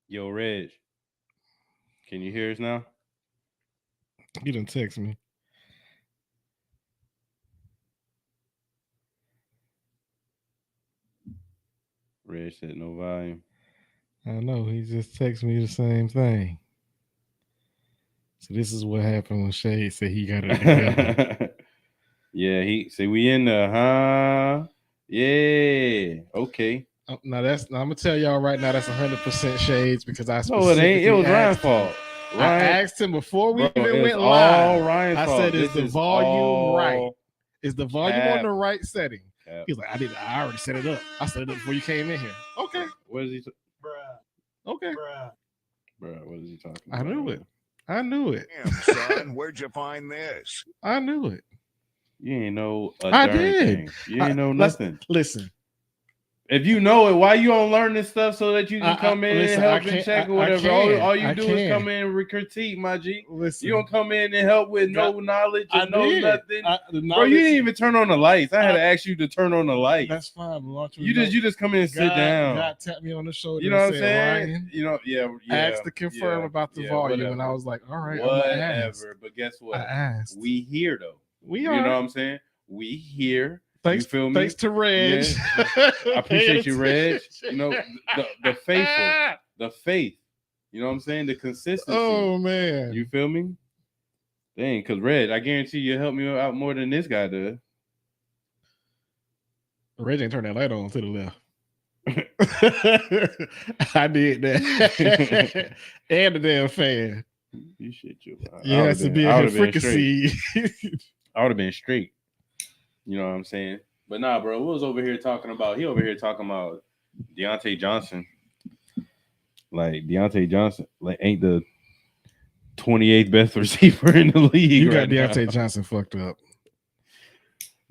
Yo, Reg, can you hear us now? You didn't text me. Reg said no volume. I know. He just texted me the same thing. So this is what happened when Shade said he got it together. Yeah, we in there, huh? Yeah, okay. Now I'm gonna tell y'all right now that's 100% Shades because I No, it specifically ain't. It was Ryan's asked him. fault. I Ryan, asked him before we bro, even it's went all live. Ryan's I fault. said, "Is This the is volume all right? Is the volume on cap. the right setting?" Cap. He's like, I already set it up. I set it up before you came in here." Okay, What is he? okay. Bro, what is he talking I about? knew it. I knew it. Damn, son, where'd you find this? I knew it. You ain't know a I darn did. thing. You ain't know nothing. Listen. If you know it, why you don't learn this stuff so that you can come in and help and check or whatever? All you do is come in and critique, my G. Listen, you don't come in and help with no knowledge or no nothing. Bro, you didn't even turn on the lights. I had to ask you to turn on the lights. That's fine. You just come in and sit down. God tapped me on the shoulder. You know what I'm saying? Ryan, you know, yeah. Asked to confirm about the volume, whatever. And I was like, all right, whatever. But guess what? I asked. We here though. We are. You know what I'm saying? We here. Thanks, you feel me? Thanks to Reg. Yeah. I appreciate you, Reg. You know, the faithful, the faith. You know what I'm saying? The consistency. Oh, man. You feel me? Dang, because Reg, I guarantee you help me out more than this guy does. Reg ain't turned that light on to the left. I did that. And the damn fan. You shit, you. Yeah, that's to be a fricassee. I would have been straight. You know what I'm saying? But nah, bro, what was over here talking about? He over here talking about Deontay Johnson. Like, Deontay Johnson, like, ain't the 28th best receiver in the league. You got Deontay Johnson fucked up.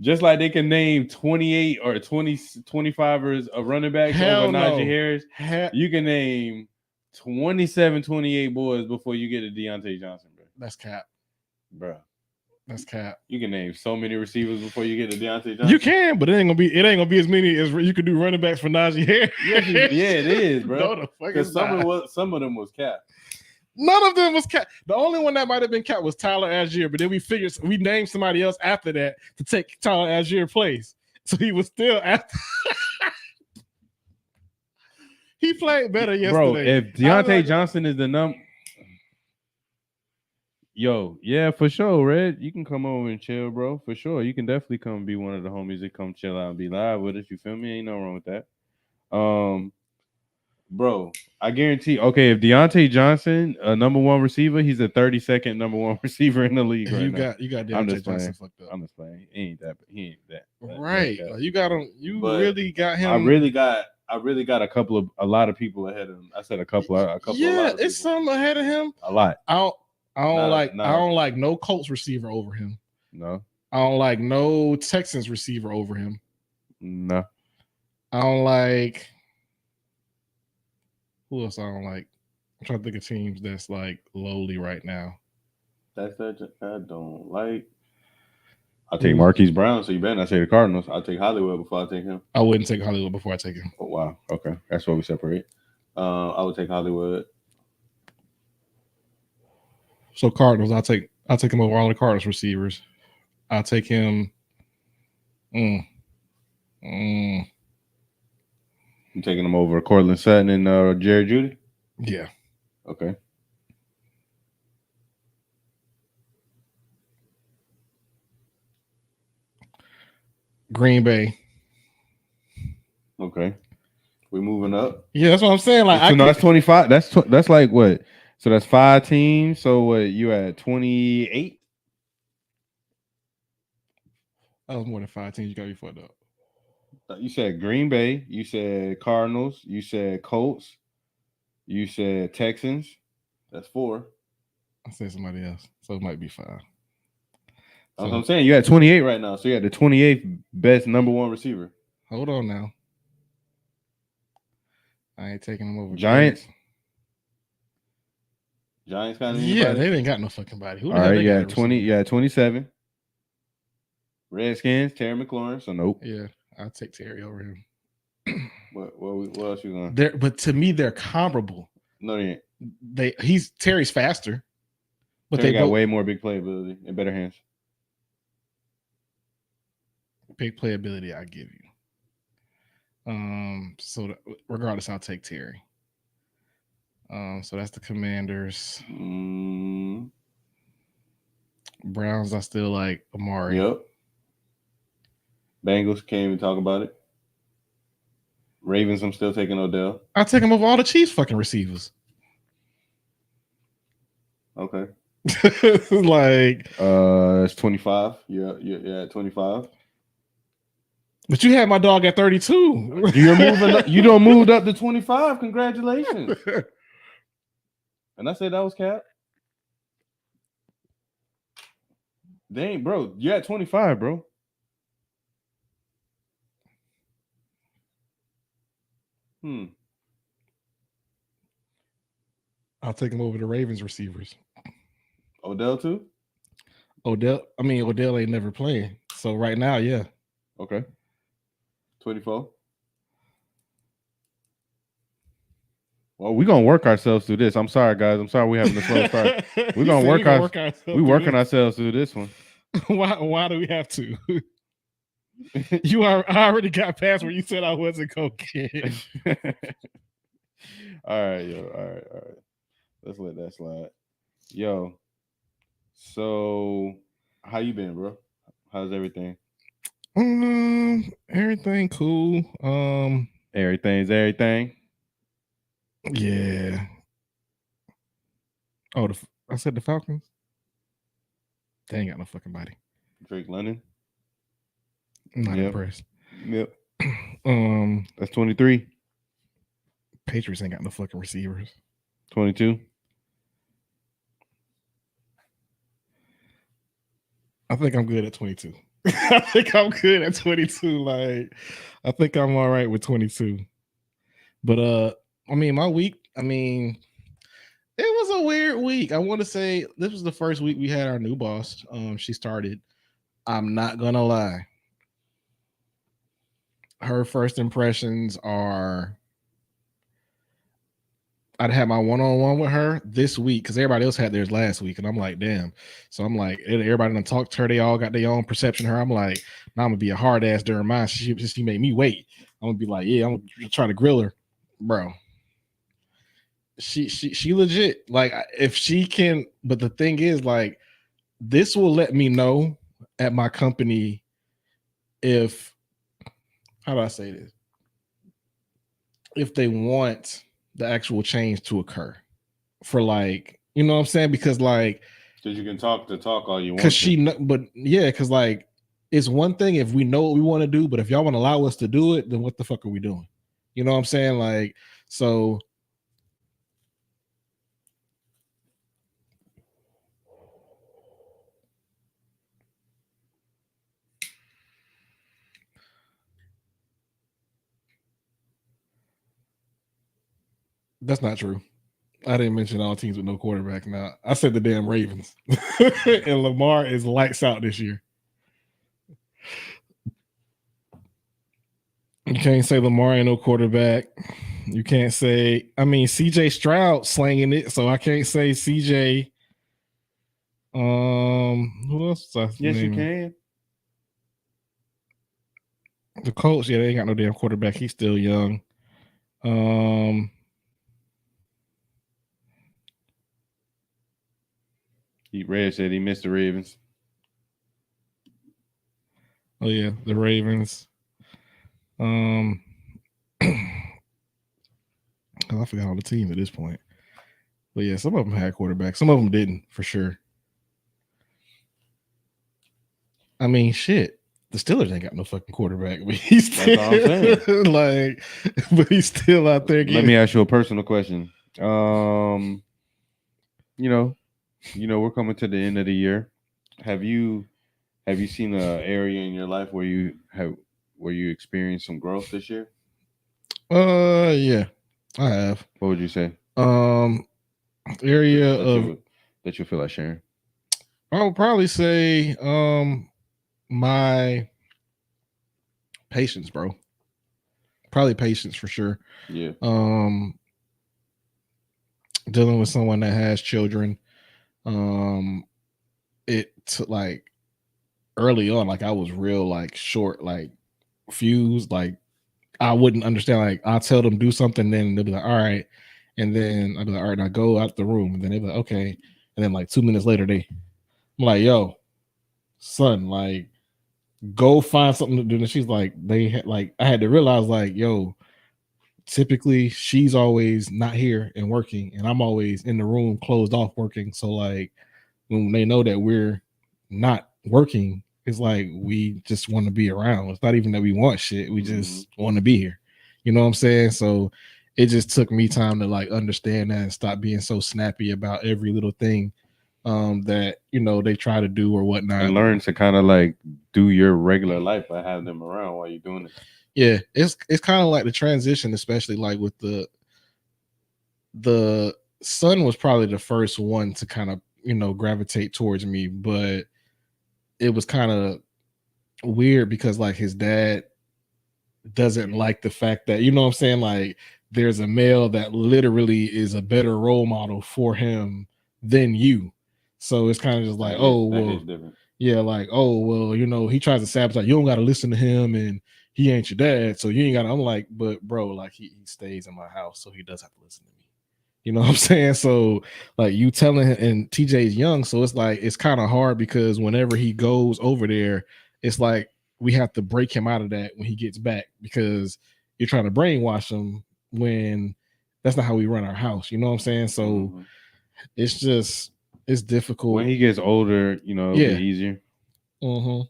Just like they can name 28 or 25ers of running backs over Najee Harris, you can name 27, 28 boys before you get to Deontay Johnson, bro. That's cap. Bro. That's cap. You can name so many receivers before you get to Deontay Johnson. You can, but it ain't gonna be as many as you could do running backs for Najee Harris. Yeah, it is, bro. No, the fuck is Because some of them was cap. None of them was cap. The only one that might have been cap was Tyler Algier, but then we named somebody else after that to take Tyler Algier's place. So he was still after. He played better yesterday. Bro, if Deontay Johnson is the number. Yo, yeah, for sure, Red. You can come over and chill, bro. For sure. You can definitely come be one of the homies that come chill out and be live with us. You feel me? Ain't no wrong with that. Bro, I guarantee. Okay, if Deontay Johnson, a number one receiver, he's a 32nd number one receiver in the league right now. You got Deontay Johnson fucked up. I'm just playing. He ain't that. Right. You got him. Really got him. I really got a lot of people ahead of him. I said a couple. Yeah, it's some ahead of him. A lot. I don't like no Colts receiver over him. No. I don't like no Texans receiver over him. No. I don't like. Who else I don't like? I'm trying to think of teams that's like lowly right now. I don't like. I'll take Marquise Brown, so you better not say the Cardinals. I'll take Hollywood before I take him. I wouldn't take Hollywood before I take him. Oh, wow. Okay. That's where we separate. I would take Hollywood. So Cardinals, I'll take him over all the Cardinals receivers. I'll take him. You taking him over Cortland Sutton and Jerry Jeudy? Yeah. Okay. Green Bay. Okay. We're moving up. Yeah, that's what I'm saying. Like, So, no, that's 25. That's like what? So that's 5 teams. So what? You at 28? that was more than 5 teams. You got me fucked up. You said Green Bay. You said Cardinals. You said Colts. You said Texans. That's 4. I said somebody else, so it might be 5. That's So, what I'm saying. You're at 28 right now. So you had the 28th best number 1 receiver. hold on now. I ain't taking them over. Giants. Giants kind of Yeah, they ain't got no fucking body. Who the All hell right, they you got had 20. You had 27. Redskins, Terry McLaurin. So nope. Yeah, I'll take Terry over him. What else you going? But to me, they're comparable. No, they ain't. Terry's faster, but Terry they got both way more big playability and better hands. big playability. I give you. Regardless, I'll take Terry. So that's the Commanders. Browns, I still like Amari. Yep. Bengals, can't even talk about it. Ravens, I'm still taking Odell. I'll take him over all the Chiefs fucking receivers. Okay. Like, it's 25. Yeah, at 25. but you had my dog at 32. You're moving up. You don't moved up to 25. Congratulations. And I said that was cap. Dang, bro. You're at 25, bro. I'll take him over the Ravens receivers. Odell too? Odell ain't never playing. So right now, yeah. Okay. 24. Well, we're gonna work ourselves through this. I'm sorry, guys. I'm sorry we're having a slow start. We're gonna work ourselves through this one. Why do we have to? I already got past where you said I wasn't cocaine. All right, yo. All right. Let's let that slide. Yo. So how you been, bro? How's everything? Everything cool. Everything's everything. Yeah. Oh, I said the Falcons. They ain't got no fucking body. Drake London. I'm not impressed. Yep. That's 23. Patriots ain't got no fucking receivers. 22. I think I'm good at 22. I think I'm good at 22. Like, I think I'm all right with 22. But my week, it was a weird week. I want to say this was the first week we had our new boss. She started. I'm not gonna lie. Her first impressions are I'd had my one-on-one with her this week because everybody else had theirs last week, and I'm like, damn. So I'm like, everybody done talked to her. They all got their own perception of her. I'm like, now I'm gonna be a hard ass during mine. She made me wait. I'm gonna be like, yeah, I'm gonna try to grill her, bro. She legit. Like, if she can, but the thing is, like, this will let me know at my company if, how do I say this? If they want the actual change to occur for, like, you know what I'm saying? Because you can talk all you want. Because like, it's one thing if we know what we want to do, but if y'all want to allow us to do it, then what the fuck are we doing? You know what I'm saying? Like, so that's not true. I didn't mention all teams with no quarterback. Now I said the damn Ravens. And Lamar is lights out this year. You can't say Lamar ain't no quarterback. You can't say, CJ Stroud slanging it, so I can't say CJ. Who else? Yes, you can. The Colts, yeah, they ain't got no damn quarterback. He's still young. Red said he missed the Ravens. Oh yeah, the Ravens. Um, I forgot all the teams at this point. But yeah, some of them had quarterbacks. Some of them didn't, for sure. I mean, shit. The Steelers ain't got no fucking quarterback, but he's That's all I'm saying. still like, but he's still out there Let getting. me ask you a personal question. You know, we're coming to the end of the year. Have you seen an area in your life where you experienced some growth this year? Yeah, I have. What would you say? Area that of you that you feel like sharing? I would probably say, my patience, bro. Probably patience for sure. Yeah. Dealing with someone that has children, it took like early on, like I was real like short, like fused, like I wouldn't understand. Like I'll tell them do something, then they'll be like, all right. And then I'll be like, all right, now go out the room. And then they'll be like, okay. And then like 2 minutes later, I'm like, yo, son, like go find something to do. And she's like, I had to realize, like, yo, typically she's always not here and working, and I'm always in the room closed off working. So like when they know that we're not working, it's like we just want to be around. It's not even that we want shit. We just want to be here. You know what I'm saying? So it just took me time to like understand that and stop being so snappy about every little thing that they try to do or whatnot. And learn to kind of like do your regular life by having them around while you're doing it. Yeah, it's kind of like the transition, especially like with the son was probably the first one to kind of gravitate towards me, but it was kind of weird because like his dad doesn't like the fact that what I'm saying, like there's a male that literally is a better role model for him than you. So it's kind of just like, oh well, yeah, like, oh well, he tries to sabotage. You don't got to listen to him, and he ain't your dad, so you ain't got to. I'm like, but bro, like he stays in my house, so he does have to listen to me. You know what I'm saying? So like you telling him, and TJ's young, so it's like it's kind of hard because whenever he goes over there, it's like we have to break him out of that when he gets back because you're trying to brainwash him when that's not how we run our house. You know what I'm saying? So it's difficult. When he gets older, it'll be easier. Because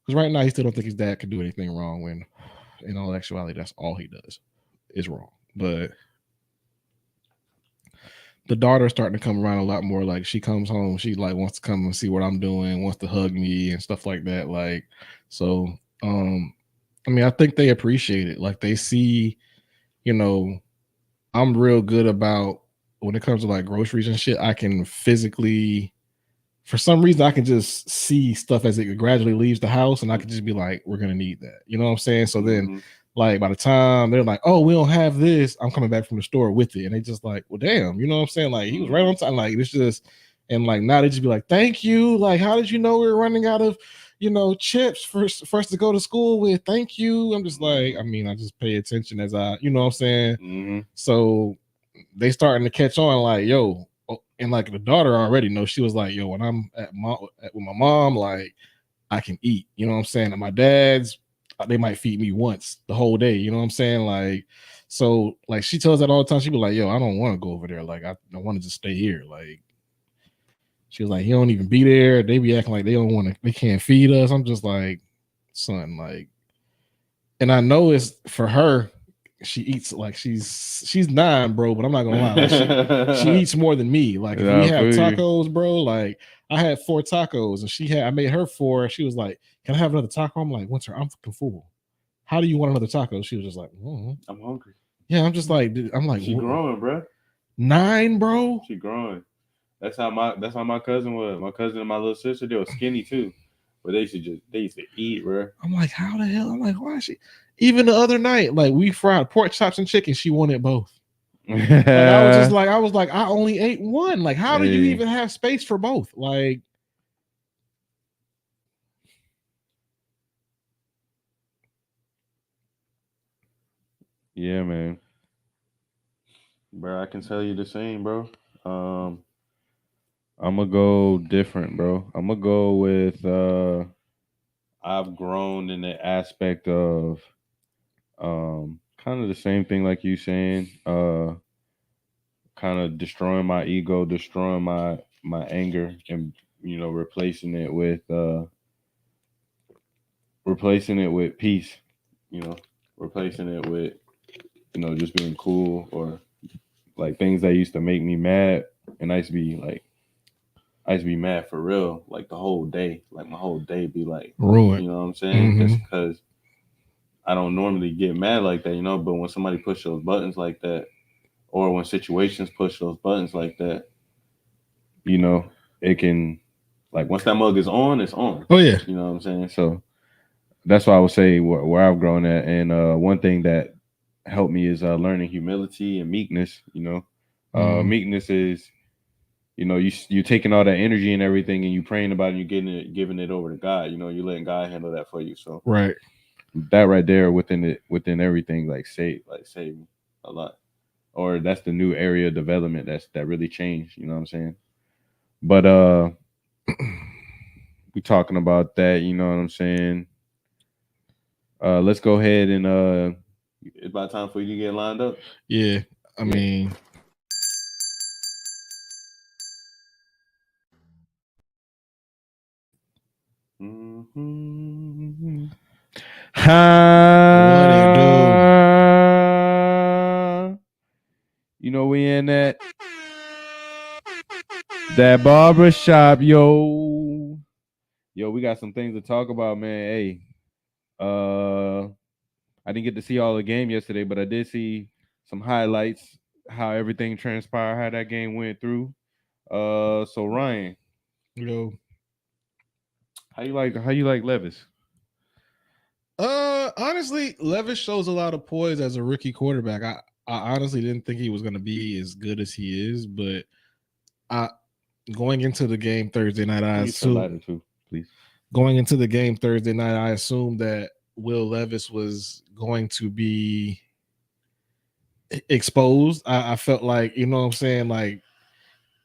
right now he still don't think his dad could do anything wrong when in all actuality that's all he does is wrong. But the daughter's starting to come around a lot more. Like she comes home, she like wants to come and see what I'm doing, wants to hug me and stuff like that. Like, so I mean, I think they appreciate it. Like they see, I'm real good about when it comes to like groceries and shit. I can physically, for some reason, I can just see stuff as it gradually leaves the house, and I can just be like, we're gonna need that. You know what I'm saying? So then like by the time they're like, oh, we don't have this, I'm coming back from the store with it. And they just like, well, damn, you know what I'm saying? Like he was right on time. Like it's just, and like now they just be like, thank you. Like, how did you know we were running out of, chips for us to go to school with? Thank you. I'm just like, I mean, I just pay attention as I, you know what I'm saying? So they starting to catch on like, yo, and like the daughter already knows. She was like, yo, when I'm with my mom, like I can eat, you know what I'm saying? And my dad's, they might feed me once the whole day, you know what I'm saying? Like, so like she tells that all the time. She be like, yo, I don't want to go over there. Like, I want to just stay here. Like, she was like, he don't even be there. They be acting like they don't want to, they can't feed us. I'm just like, son, like, and I know it's for her. She eats like she's 9, bro. But I'm not gonna lie, like she eats more than me. Like if we have tacos, bro. Like I had 4 tacos, and I made her 4. She was like, "Can I have another taco?" I'm like, "Winter, I'm fucking full. How do you want another taco?" She was just like, I'm hungry. Yeah, I'm just like, dude, I'm like, she growing, bro. 9, bro. She growing. That's how my cousin was. My cousin and my little sister, they were skinny too. But they used to eat, bro. I'm like, how the hell? I'm like, why is she? Even the other night, like we fried pork chops and chicken. She wanted both. Like I was like, I only ate one. Like, how do you even have space for both? Like, yeah, man. Bro, I can tell you the same, bro. I'm gonna go different, bro. I'm gonna go with I've grown in the aspect of kind of the same thing like you saying, kind of destroying my ego, destroying my anger, and replacing it with peace, you know, replacing it with just being cool, or like things that used to make me mad, and I used to be mad for real, like the whole day, like my whole day be like Ruined. you know what I'm saying? Just Mhm. because I don't normally get mad like that, but when somebody push those buttons like that, or when situations push those buttons like that, you know, it can, like, once that mug is on, it's on. Oh yeah. You know what I'm saying? So that's why I would say where I've grown at. And one thing that helped me is learning humility and meekness. Meekness is, you taking all that energy and everything, and you praying about it, and you giving it over to God. You're letting God handle that for you. So Right. that right there within everything, save me a lot. Or that's the new area of development that really changed. You know what I'm saying? But we talking about that. You know what I'm saying? Let's go ahead and it's about time for you to get lined up. Yeah. I Yeah. mean, Mm-hmm. what it do? We in that barber shop, yo. We got some things to talk about, man. Hey, I didn't get to see all the game yesterday, but I did see some highlights, how everything transpired, how that game went through. So Ryan, Yo. how you like Levis? Honestly, Levis shows a lot of poise as a rookie quarterback. I honestly didn't think he was going to be as good as he is, but I going into the game Thursday night, Can you turn lighter too, please? going into the game Thursday night, I assumed that Will Levis was going to be exposed. I felt like, you know what I'm saying, like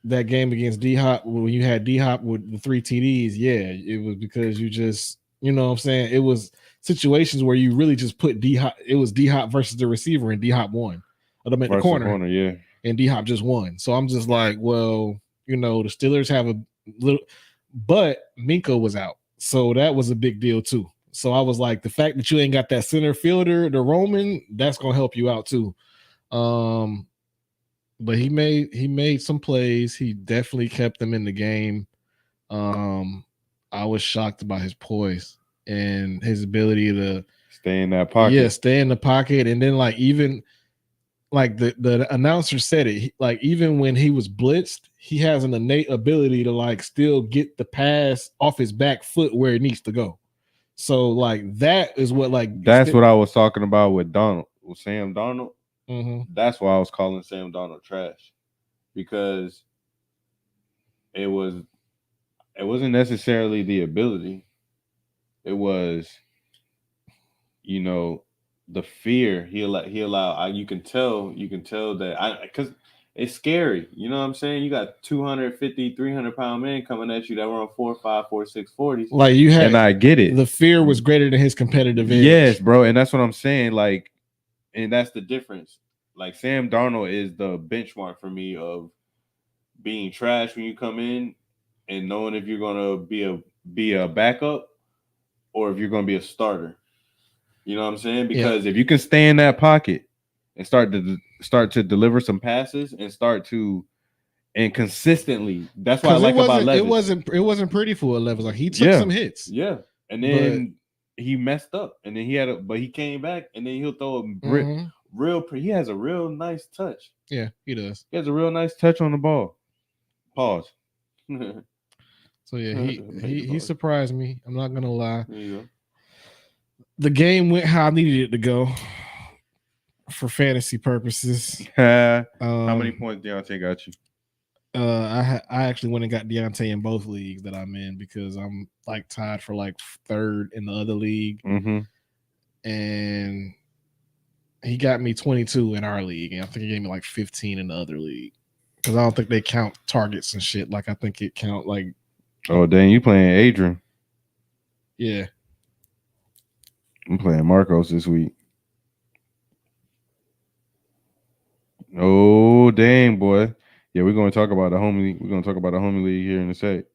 that game against D Hop, when you had D Hop with the 3 TDs, yeah, it was because you just, you know what I'm saying, it was situations where you really just put D Hop. It was D Hop versus the receiver, and D Hop won. I meant the Versus corner, yeah. and D Hop just won. So I'm just like, well, the Steelers have a little, but Minka was out, so that was a big deal too. So I was like, the fact that you ain't got that center fielder, the Roman, that's gonna help you out too. But he made some plays. He definitely kept them in the game. I was shocked by his poise and his ability to stay in that pocket. Yeah, stay in the pocket, and then even the announcer said it, even when he was blitzed, he has an innate ability to still get the pass off his back foot where it needs to go. So that is what that's what I was talking about with Sam Darnold. Mm-hmm. That's why I was calling Sam Darnold trash, because it wasn't necessarily the ability. It was, the fear he allowed. You can tell that because it's scary. You know what I'm saying? You got 250, 300-pound men coming at you that were on 4.5, 4.6 40s. You had, and I get it. The fear was greater than his competitive edge. Yes, bro, and that's what I'm saying. And that's the difference. Sam Darnold is the benchmark for me of being trash when you come in, and knowing if you're gonna be a backup or if you're gonna be a starter. You know what I'm saying? Because if you can stay in that pocket and start to deliver some passes and consistently, that's what I like about Levis. It wasn't pretty for Levis. He took some hits. Yeah, and then he messed up, and then but he came back, and then he'll throw a he has a real nice touch. Yeah, he does. He has a real nice touch on the ball. Pause. So yeah, he surprised me. I'm not gonna lie. There you go. The game went how I needed it to go for fantasy purposes. How many points Deontay got you? I actually went and got Deontay in both leagues that I'm in, because I'm tied for third in the other league, and he got me 22 in our league, and I think he gave me 15 in the other league, because I don't think they count targets and shit. I think it count Oh dang, you playing Adrian? Yeah. I'm playing Marcos this week. Oh dang, boy. Yeah, we're gonna talk about the homie. We're gonna talk about the homie league here in a sec.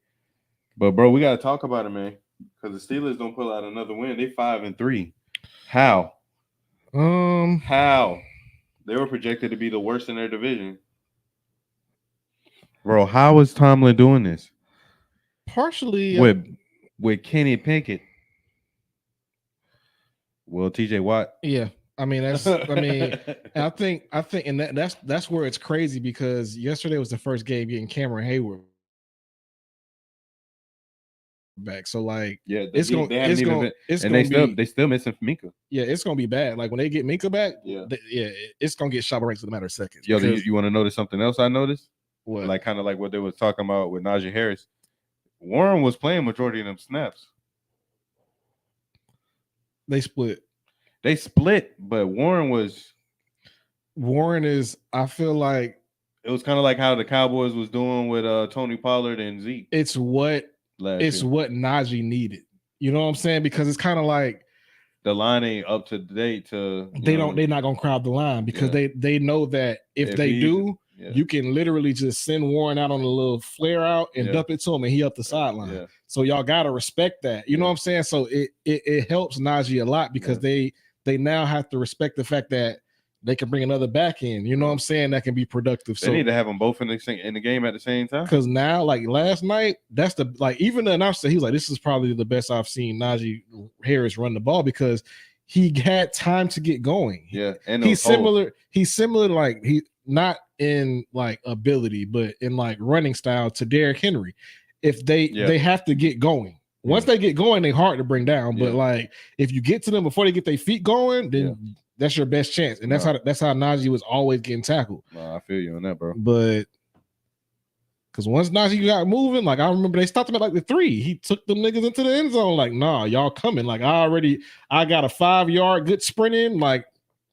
But bro, we gotta talk about it, man. Because the Steelers don't pull out another win. They 5-3. How? How? They were projected to be the worst in their division. Bro, how is Tomlin doing this? Partially With Kenny Pickett. Well, TJ Watt. Yeah. I mean, I think and that's where it's crazy because yesterday was the first game getting Cameron Hayward back. So like they still missing Minka. Yeah, it's gonna be bad. Like when they get Minka back, yeah, it's gonna get shot ranks in a matter of seconds. Yo, you want to notice something else I noticed? What? Like kind of like what they was talking about with Najee Harris. Warren was playing majority of them snaps. They split, but Warren is. I feel like it was kind of like how the Cowboys was doing with Tony Pollard and Zeke. It's what Najee needed. You know what I'm saying? Because it's kind of like the line ain't up to date. They're not gonna crowd the line because they know that if they do, you can literally just send Warren out on a little flare out and dump it to him, and he up the sideline. Yeah. So y'all gotta respect that. You know what I'm saying? So it helps Najee a lot because they now have to respect the fact that they can bring another back in. You know what I'm saying? That can be productive. They need to have them both in the game at the same time. Because now, like last night, that's even the announcer, he was like, "This is probably the best I've seen Najee Harris run the ball because he had time to get going." Yeah, and he's similar. He's similar, like he not in like ability, but in like running style to Derrick Henry. If they have to get going. Once they get going, they're hard to bring down. But like if you get to them before they get their feet going, then that's your best chance. And that's how Najee was always getting tackled. I feel you on that, bro. But because once Najee got moving, like I remember they stopped him at like the 3. He took them niggas into the end zone. Like, nah, y'all coming. Like I got a 5-yard good sprint in. Like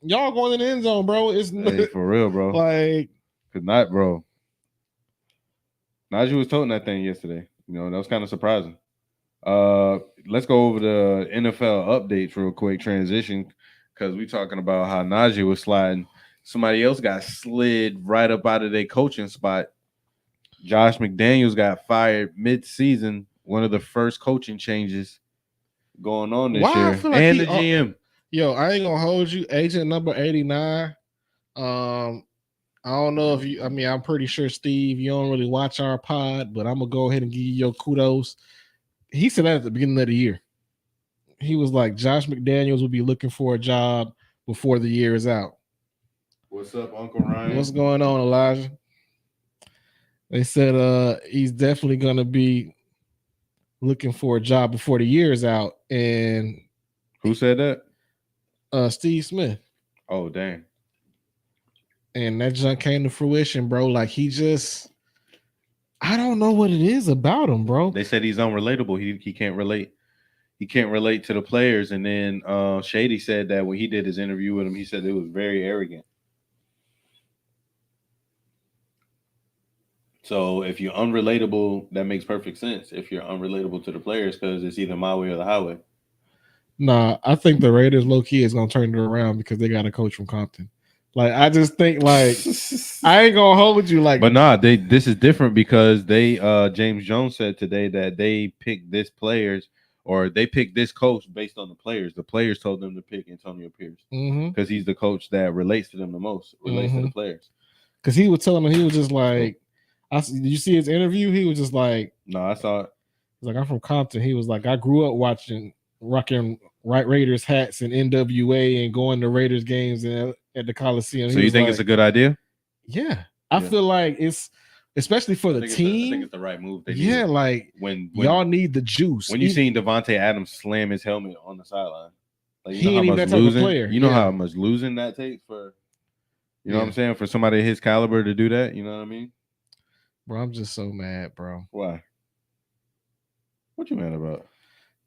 y'all going in the end zone, bro. It's for real, bro. Like, could not, bro. Najee was toting that thing yesterday. You know, that was kind of surprising. Let's go over the NFL updates real quick. Transition, because we talking about how Najee was sliding. Somebody else got slid right up out of their coaching spot. Josh McDaniels got fired mid-season. One of the first coaching changes going on this year. Like and the GM. Yo, I ain't gonna hold you. Agent number 89. I don't know if you. I mean, I'm pretty sure, Steve, you don't really watch our pod, but I'm gonna go ahead and give you your kudos. He said that at the beginning of the year. He was like, Josh McDaniels will be looking for a job before the year is out. What's up, Uncle Ryan? What's going on, Elijah? They said he's definitely gonna be looking for a job before the year is out. And who said that? Steve Smith. Oh, dang. And that junk came to fruition, bro. Like I don't know what it is about him, bro. They said he's unrelatable. He can't relate. He can't relate to the players. And then Shady said that when he did his interview with him, he said it was very arrogant. So if you're unrelatable, that makes perfect sense. If you're unrelatable to the players, because it's either my way or the highway. Nah, I think the Raiders low key is gonna turn it around because they got a coach from Compton. Like I just think, like I ain't gonna hold you, like. But nah, this is different because they James Jones said today that they picked this players or they picked this coach based on the players. The players told them to pick Antonio Pierce because he's the coach that relates to them the most, relates to the players. Because he was telling them, he was just like, did you see his interview? He was just like, no, I saw it. He's like, I'm from Compton. He was like, I grew up rocking Raiders hats and NWA and going to Raiders games at the Coliseum. So you think it's a good idea? Yeah. I feel like it's, especially for the team. I think it's the right move. Like when y'all need the juice. When you seen Devontae Adams slam his helmet on the sideline, like he ain't even that type of player. You know how much losing that takes for, you know what I'm saying, for somebody of his caliber to do that. You know what I mean? Bro, I'm just so mad, bro. Why? What you mad about?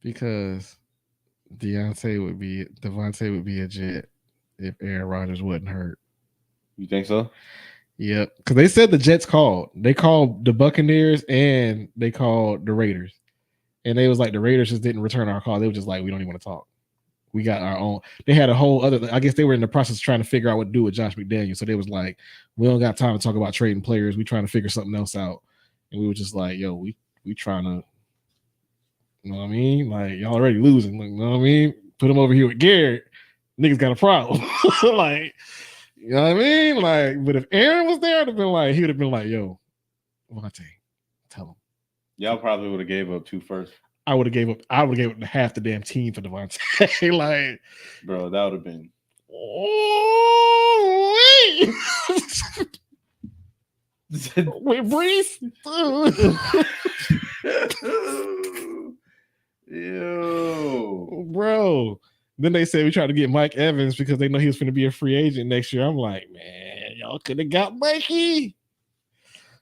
Because Devontae would be a jet if Aaron Rodgers wasn't hurt. You think so? Yep. Because they said the Jets called. They called the Buccaneers and they called the Raiders. And they was like, the Raiders just didn't return our call. They were just like, we don't even want to talk. We got our own. They had a whole other. I guess they were in the process of trying to figure out what to do with Josh McDaniels. So they was like, we don't got time to talk about trading players. We trying to figure something else out. And we were just like, yo, we trying to, you know what I mean? Like y'all already losing. Like, you know what I mean? Put him over here with Garrett. Niggas got a problem. Like, you know what I mean? Like, but if Aaron was there, he would have been like, yo, Vontae, tell him. Y'all probably would have gave up 2 firsts. I would have gave up half the damn team for Devontae. Like, bro, that would have been. Oh, wait, Brees. Ew, bro. Then they said we tried to get Mike Evans because they know he was going to be a free agent next year. I'm like, man, y'all could have got Mikey.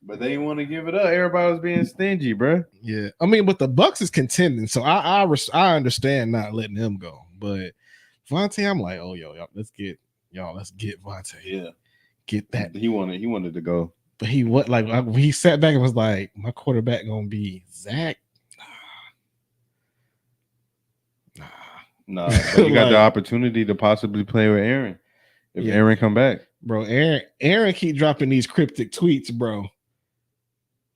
But they didn't want to give it up. Everybody was being stingy, bro. Yeah, I mean, but the Bucks is contending, so I understand not letting him go. But Vontae, I'm like, oh yo, let's get Vontae. Yeah, get that. He wanted to go, but he sat back and was like, my quarterback gonna be Zach. Nah. But you got the opportunity to possibly play with Aaron if Aaron come back, bro. Aaron keep dropping these cryptic tweets, bro.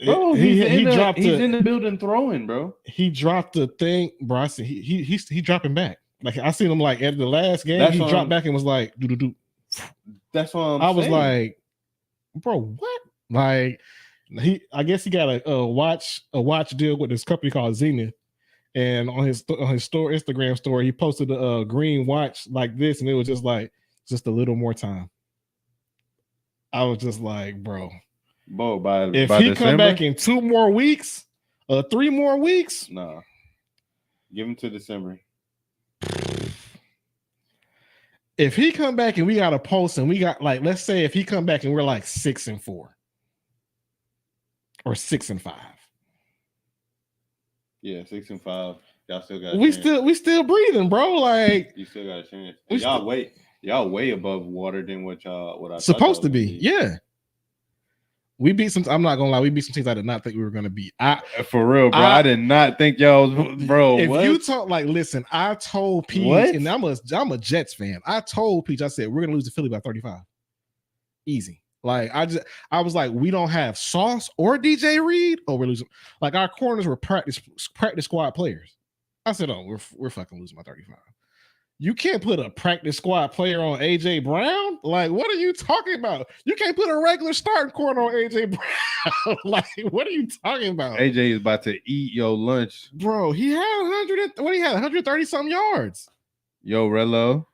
Bro, he's in the building throwing, bro. He dropped the thing, bro. I see he dropping back. Like I seen him like at the last game, he dropped back and was like, do. That's what I was like, bro, what? Like I guess he got a watch deal with this company called Zenith, and on his Instagram story, he posted a green watch like this, and it was just like just a little more time. I was just like, bro. If he come back in 2 more weeks, 3 more weeks, nah, give him to December. If he come back and we got a post and we got like, let's say if he come back and we're like 6-4 or 6-5. Yeah, 6-5. Y'all still got. We still breathing, bro. Like you still got a chance. Y'all way above water than what I supposed to be. Yeah. We beat some. I'm not gonna lie. We beat some teams I did not think we were gonna beat. For real, bro. I did not think y'all was, bro. If you talk like, listen, I told Peach, and I'm a Jets fan. I told Peach, I said we're gonna lose to Philly by 35. Easy. Like I was like, we don't have Sauce or DJ Reed, we're losing. Like our corners were practice squad players. I said, oh, we're fucking losing by 35. You can't put a practice squad player on AJ Brown. Like, what are you talking about? You can't put a regular starting corner on AJ Brown. Like, what are you talking about? AJ is about to eat your lunch, bro. He had 130 something yards. Yo, Rello,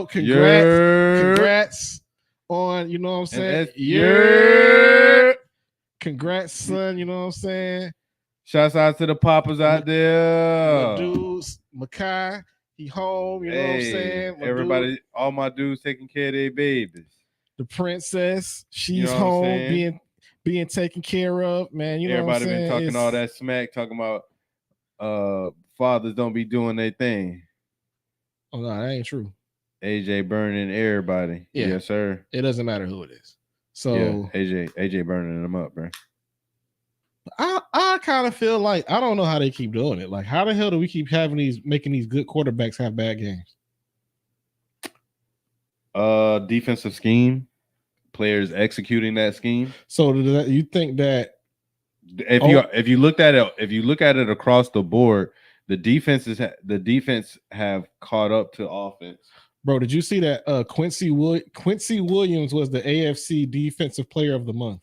congrats on, you know what I'm saying? Congrats, son. You know what I'm saying? Shouts out to the papas out there. The dudes, Makai. He home, you know what I'm saying? Everybody, all my dudes taking care of their babies. The princess, she's home, being taken care of, man. You know everybody what I'm been talking all that smack, talking about fathers don't be doing their thing. Oh no, that ain't true. AJ burning everybody. Yeah. Yes, sir. It doesn't matter who it is. So AJ burning them up, bro. I kind of feel like I don't know how they keep doing it. Like, how the hell do we keep making these good quarterbacks have bad games? Defensive scheme, players executing that scheme. So you think that if you look at it across the board, the defense have caught up to offense. Bro, did you see that Quincy Williams was the AFC Defensive Player of the Month?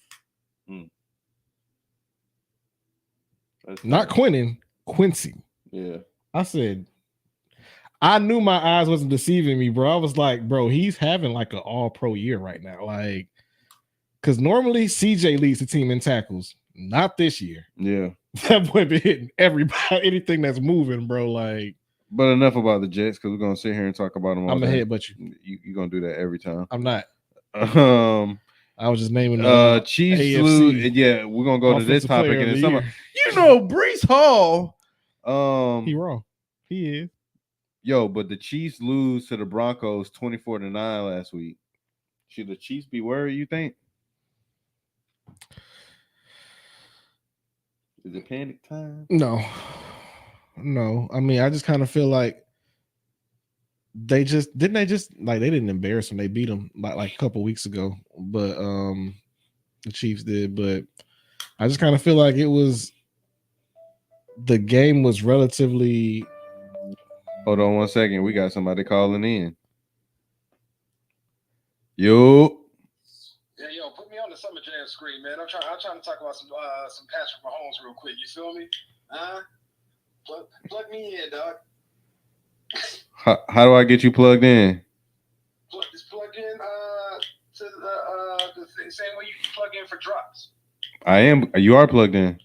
Not Quinnen, Quincy. Yeah. I said, I knew my eyes wasn't deceiving me, bro. I was like, bro, he's having like an all-pro year right now. Like, because normally CJ leads the team in tackles. Not this year. Yeah. That boy been hitting everybody, anything that's moving, bro. Like, but enough about the Jets, because we're gonna sit here and talk about them all I'm day. ahead, but you're gonna do that every time. I'm not. I was just naming Chiefs lose. Yeah, we're gonna go to this topic and some. Breece Hall. He wrong. He is. Yo, but the Chiefs lose to the Broncos 24-9 last week. Should the Chiefs be worried, you think? Is it panic time? No. I mean, I just kind of feel like they just didn't they just like they didn't embarrass them. They beat them like a couple weeks ago, but the Chiefs did. But I just kind of feel like it was the game was relatively. Hold on 1 second. We got somebody calling in. Yo. Yeah, yo, put me on the Summer Jam screen, man. I'm trying to talk about some Patrick Mahomes real quick. You feel me? Plug me in, dog. How do I get you plugged in? Just plug in to the same way you plug in for drops. I am. You are plugged in.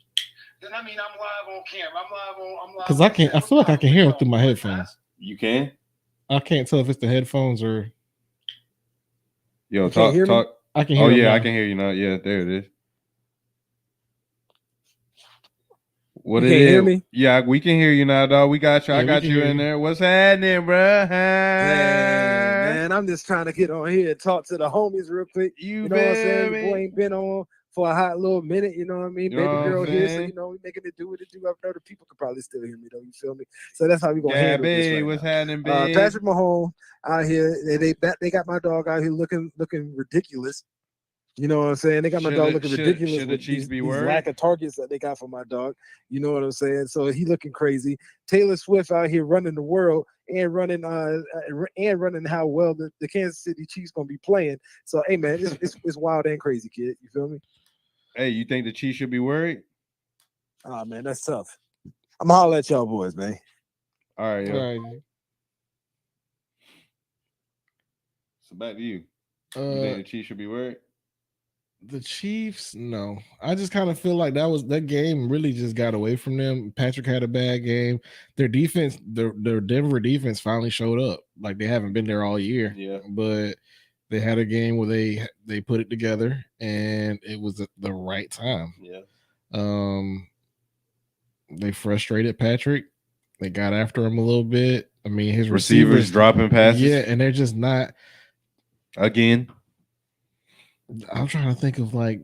Then I mean I'm live on camera. I'm live. Because I can't. I feel like I can hear him through my headphones. You can. I can't tell if it's the headphones or. Yo, talk. I can hear. Oh yeah, I can hear you now. Yeah, there it is. What you can't hear me? Yeah, we can hear you now, dog. We got you. Yeah, I got you in there. What's happening, bro? Man, I'm just trying to get on here and talk to the homies real quick. You know what I'm saying? The boy ain't been on for a hot little minute. You know what I mean? Baby girl here, so you know we making it do what it do. I know the people could probably still hear me though. You feel me? So that's how we gonna handle this right what's now. happening, babe? Patrick Mahomes out here. They got my dog out here looking ridiculous. You know what I'm saying? They got my dog looking ridiculous with these lack of targets that they got for my dog. You know what I'm saying? So he looking crazy. Taylor Swift out here running the world and running how well the Kansas City Chiefs gonna be playing. So hey man, it's wild and crazy, kid. You feel me? Hey, you think the Chiefs should be worried? Oh man, that's tough. I'm gonna holler at y'all boys, man. All right, yo. All right. So back to you. You think the Chiefs should be worried? The Chiefs, no. I just kind of feel like that game really just got away from them. Patrick had a bad game. Their defense, their Denver defense finally showed up. Like they haven't been there all year. Yeah. But they had a game where they put it together and it was the right time. Yeah. They frustrated Patrick. They got after him a little bit. I mean, his receivers dropping passes. Yeah, and they're just not again. I'm trying to think of like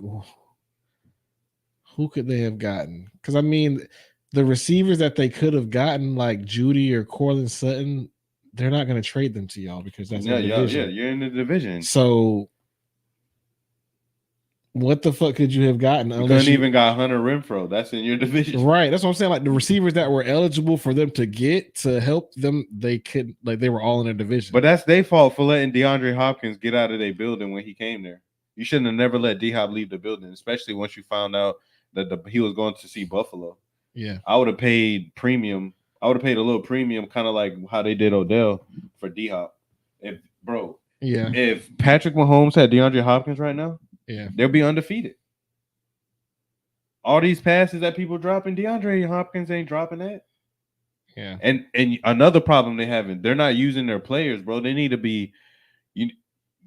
who could they have gotten? Because I mean, the receivers that they could have gotten, like Judy or Cortland Sutton, they're not going to trade them to y'all because that's in the division. Yeah, you're in the division. So, what the fuck could you have gotten? You couldn't even got Hunter Renfrow. That's in your division, right? That's what I'm saying. Like the receivers that were eligible for them to get to help them, they were all in their division. But that's their fault for letting DeAndre Hopkins get out of their building when he came there. You shouldn't have never let D-Hop leave the building, especially once you found out that he was going to see Buffalo. Yeah. I would have paid premium. I would have paid a little premium, kind of like how they did Odell for D-Hop. If Patrick Mahomes had DeAndre Hopkins right now, they'll be undefeated. All these passes that people dropping, DeAndre Hopkins ain't dropping that. Yeah. And another problem they having, they're not using their players, bro. They need to be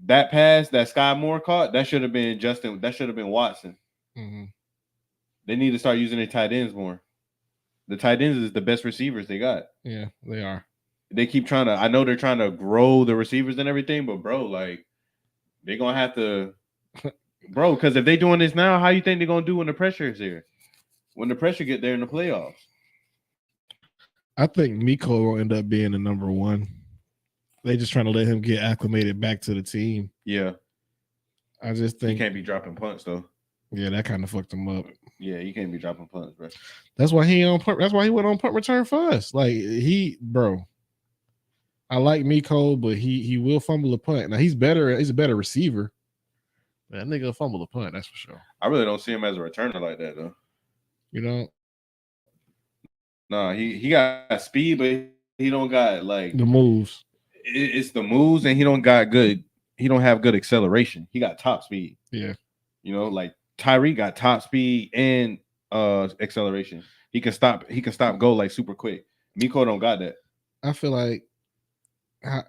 that pass that Sky Moore caught, that should have been Justin. That should have been Watson. Mm-hmm. They need to start using their tight ends more. The tight ends is the best receivers they got. Yeah, they are. They keep trying to. I know they're trying to grow the receivers and everything, but bro, like they're gonna have to, bro. Because if they doing this now, how you think they're gonna do when the pressure is there? When the pressure get there in the playoffs? I think Miko will end up being the number one. They just trying to let him get acclimated back to the team. Yeah. I just think he can't be dropping punts though. Yeah, that kind of fucked him up. Yeah, you can't be dropping punts, bro. That's why he on punt. That's why he went on punt return for us. Like bro. I like Miko, but he will fumble a punt. Now he's better. He's a better receiver. That nigga will fumble a punt. That's for sure. I really don't see him as a returner like that though. You know. Nah, he got speed, but he don't got like the moves. It's the moves, and he don't have good acceleration. He got top speed. Yeah. You know, like Tyree got top speed and acceleration. He can stop go like super quick. Miko don't got that. I feel like how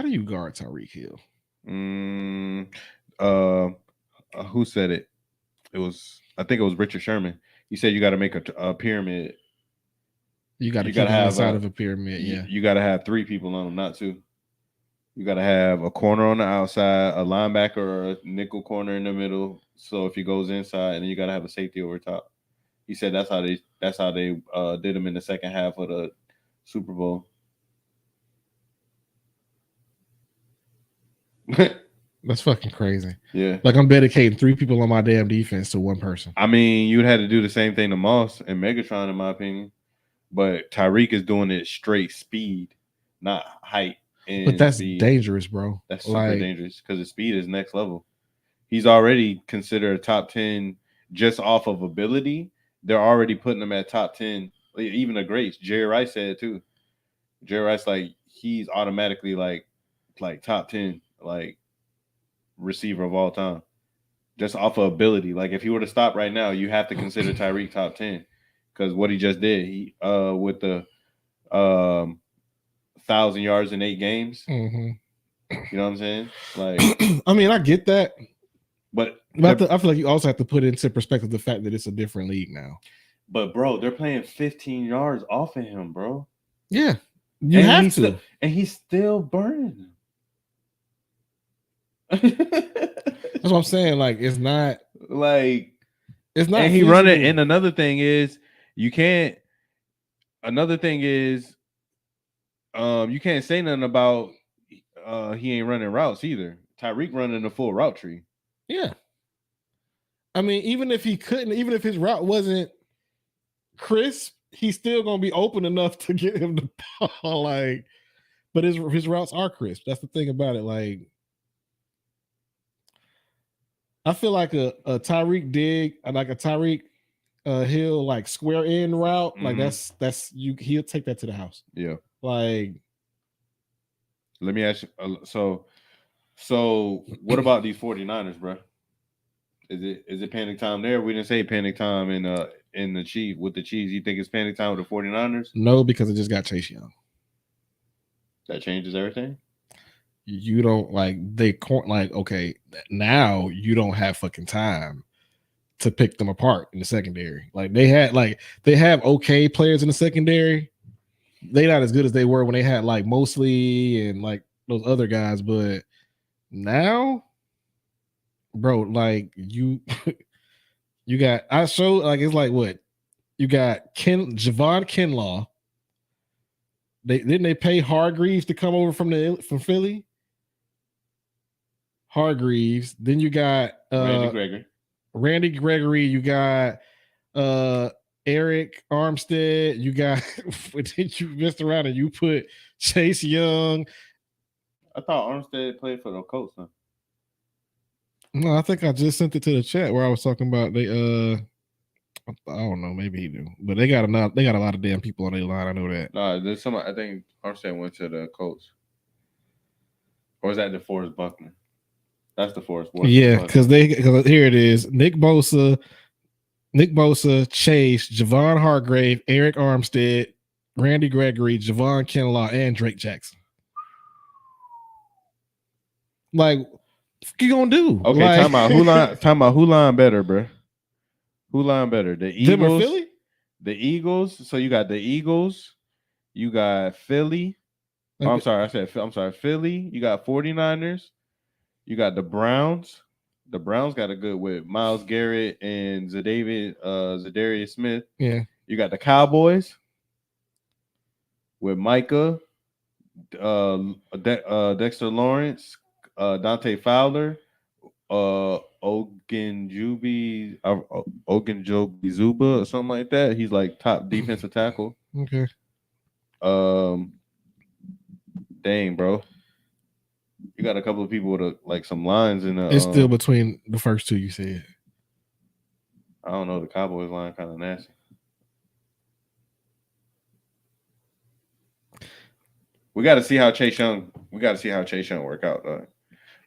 do you guard Tyreek Hill? Who said it? I think it was Richard Sherman. He said you got to make a pyramid. You got to have inside of a pyramid. You got to have 3 people on them, not 2. You got to have a corner on the outside, a linebacker or a nickel corner in the middle. So if he goes inside, and then you got to have a safety over top. He said that's how they did him in the second half of the Super Bowl. That's fucking crazy. Yeah. Like I'm dedicating 3 people on my damn defense to one person. I mean, you'd have to do the same thing to Moss and Megatron, in my opinion. But Tyreek is doing it straight speed, not height. But that's speed. dangerous, bro. That's super dangerous because the speed is next level. He's already considered a top 10 just off of ability. They're already putting him at top 10. Even the greats. Jerry Rice said it too. Jerry Rice, like, he's automatically like top 10, like, receiver of all time. Just off of ability. Like, if he were to stop right now, you have to consider Tyreek top 10. Because what he just did, he with the 1,000 yards in 8 games. Mm-hmm. You know what I'm saying? Like, I mean, I get that, but I feel like you also have to put into perspective the fact that it's a different league now. But bro, they're playing 15 yards off of him, bro. Yeah, you have to, and he's still burning. That's what I'm saying. Like, it's not. And he run it. And another thing is, you can't. Another thing is, you can't say nothing about he ain't running routes either. Tyreek running the full route tree. Yeah. I mean, even if he couldn't, even if his route wasn't crisp, he's still gonna be open enough to get him the ball. Like, but his routes are crisp. That's the thing about it. Like, I feel like a Tyreek dig, like a Tyreek Hill, like square in route. Like that's you. He'll take that to the house. Yeah. Like, let me ask you. So what about these 49ers, bro? Is it panic time there? We didn't say panic time in the Chiefs with the Chiefs. You think it's panic time with the 49ers? No, because it just got Chase Young. That changes everything. You don't okay, now you don't have fucking time to pick them apart in the secondary. Like they have okay players in the secondary. They're not as good as they were when they had like Mosley and like those other guys, but now, bro, like you got it's like what? You got Javon Kinlaw. They pay Hargreaves to come over from Philly. Hargreaves. Then you got Randy Gregory. You got Eric Armstead. You got then you messed around and you put Chase Young. I thought Armstead played for the Colts, huh? No, I think I just sent it to the chat where I was talking about I don't know, maybe he do, but they got a lot of damn people on their line. I know that. No, there's somebody. I think Armstead went to the Colts, or is that DeForest Buckner? That's DeForest. Yeah, because here it is: Nick Bosa, Chase, Javon Hargrave, Eric Armstead, Randy Gregory, Javon Kinlaw, and Drake Jackson. Like, what you gonna do? Okay, like, time out. Who line better, bro? Who line better? The Eagles. Them or Philly? The Eagles. So you got the Eagles. You got Philly. Okay. I'm sorry. Philly. You got 49ers. You got the Browns. The Browns got a good with Myles Garrett and Zadarius Smith. Yeah. You got the Cowboys with Micah, Dexter Lawrence, Dante Fowler, Ogunjobi Zuba or something like that. He's like top defensive tackle. Okay. Dang, bro. You got a couple of people with like some lines in the. It's still between the first two you said. I don't know. The Cowboys line kind of nasty. We got to see how Chase Young work out though.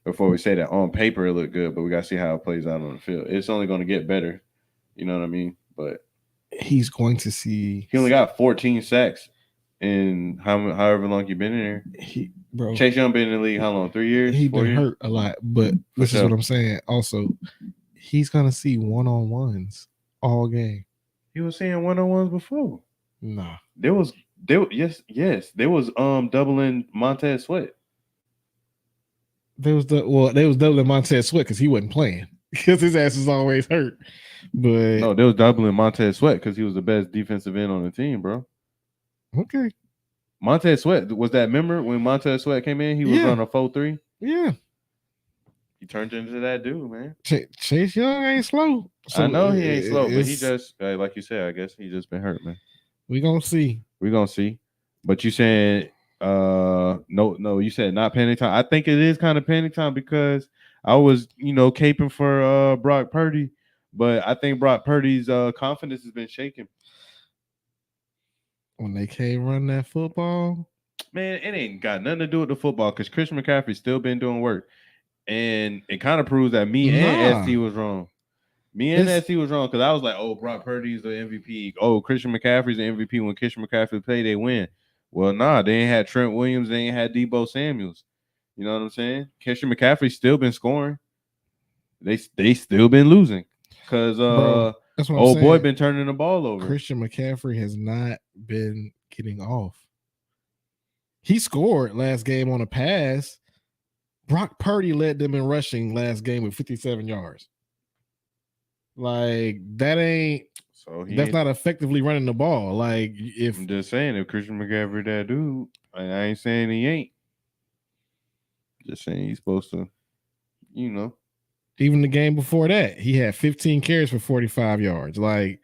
Before we say that, on paper it looked good, but we got to see how it plays out on the field. It's only going to get better. You know what I mean? But he's going to see. He only got 14 sacks in however long you've been in there. Bro, Chase Young been in the league how long? 3 years? He's been hurt a lot, but this is what I'm saying. Also, he's going to see one-on-ones all game. He was seeing one-on-ones before. Nah. There was doubling Montez Sweat. They was doubling Montez Sweat because he wasn't playing because his ass is always hurt. But no, they was doubling Montez Sweat because he was the best defensive end on the team, bro. Okay. Montez Sweat was that. Remember when Montez Sweat came in? He was running a 4.3. Yeah. He turned into that dude, man. Chase Young ain't slow. So I know he ain't slow, but he just like you said. I guess he just been hurt, man. We gonna see. But you saying no, you said not panic time. I think it is kind of panic time because I was, caping for Brock Purdy, but I think Brock Purdy's confidence has been shaken. When they can't run that football, man, it ain't got nothing to do with the football because Christian McCaffrey's still been doing work. And it kind of proves that me and ST was wrong. ST was wrong because I was like, oh, Brock Purdy's the MVP. Oh, Christian McCaffrey's the MVP. When Christian McCaffrey play, they win. Well, nah, they ain't had Trent Williams. They ain't had Debo Samuels. You know what I'm saying? Christian McCaffrey's still been scoring. They still been losing because old boy been turning the ball over. Christian McCaffrey has not been getting off. He scored last game on a pass. Brock Purdy led them in rushing last game with 57 yards. Like that ain't. That's not effectively running the ball. Like if I'm just saying, if Christian McCaffrey that dude, I ain't saying he ain't. Just saying he's supposed to, Even the game before that, he had 15 carries for 45 yards. Like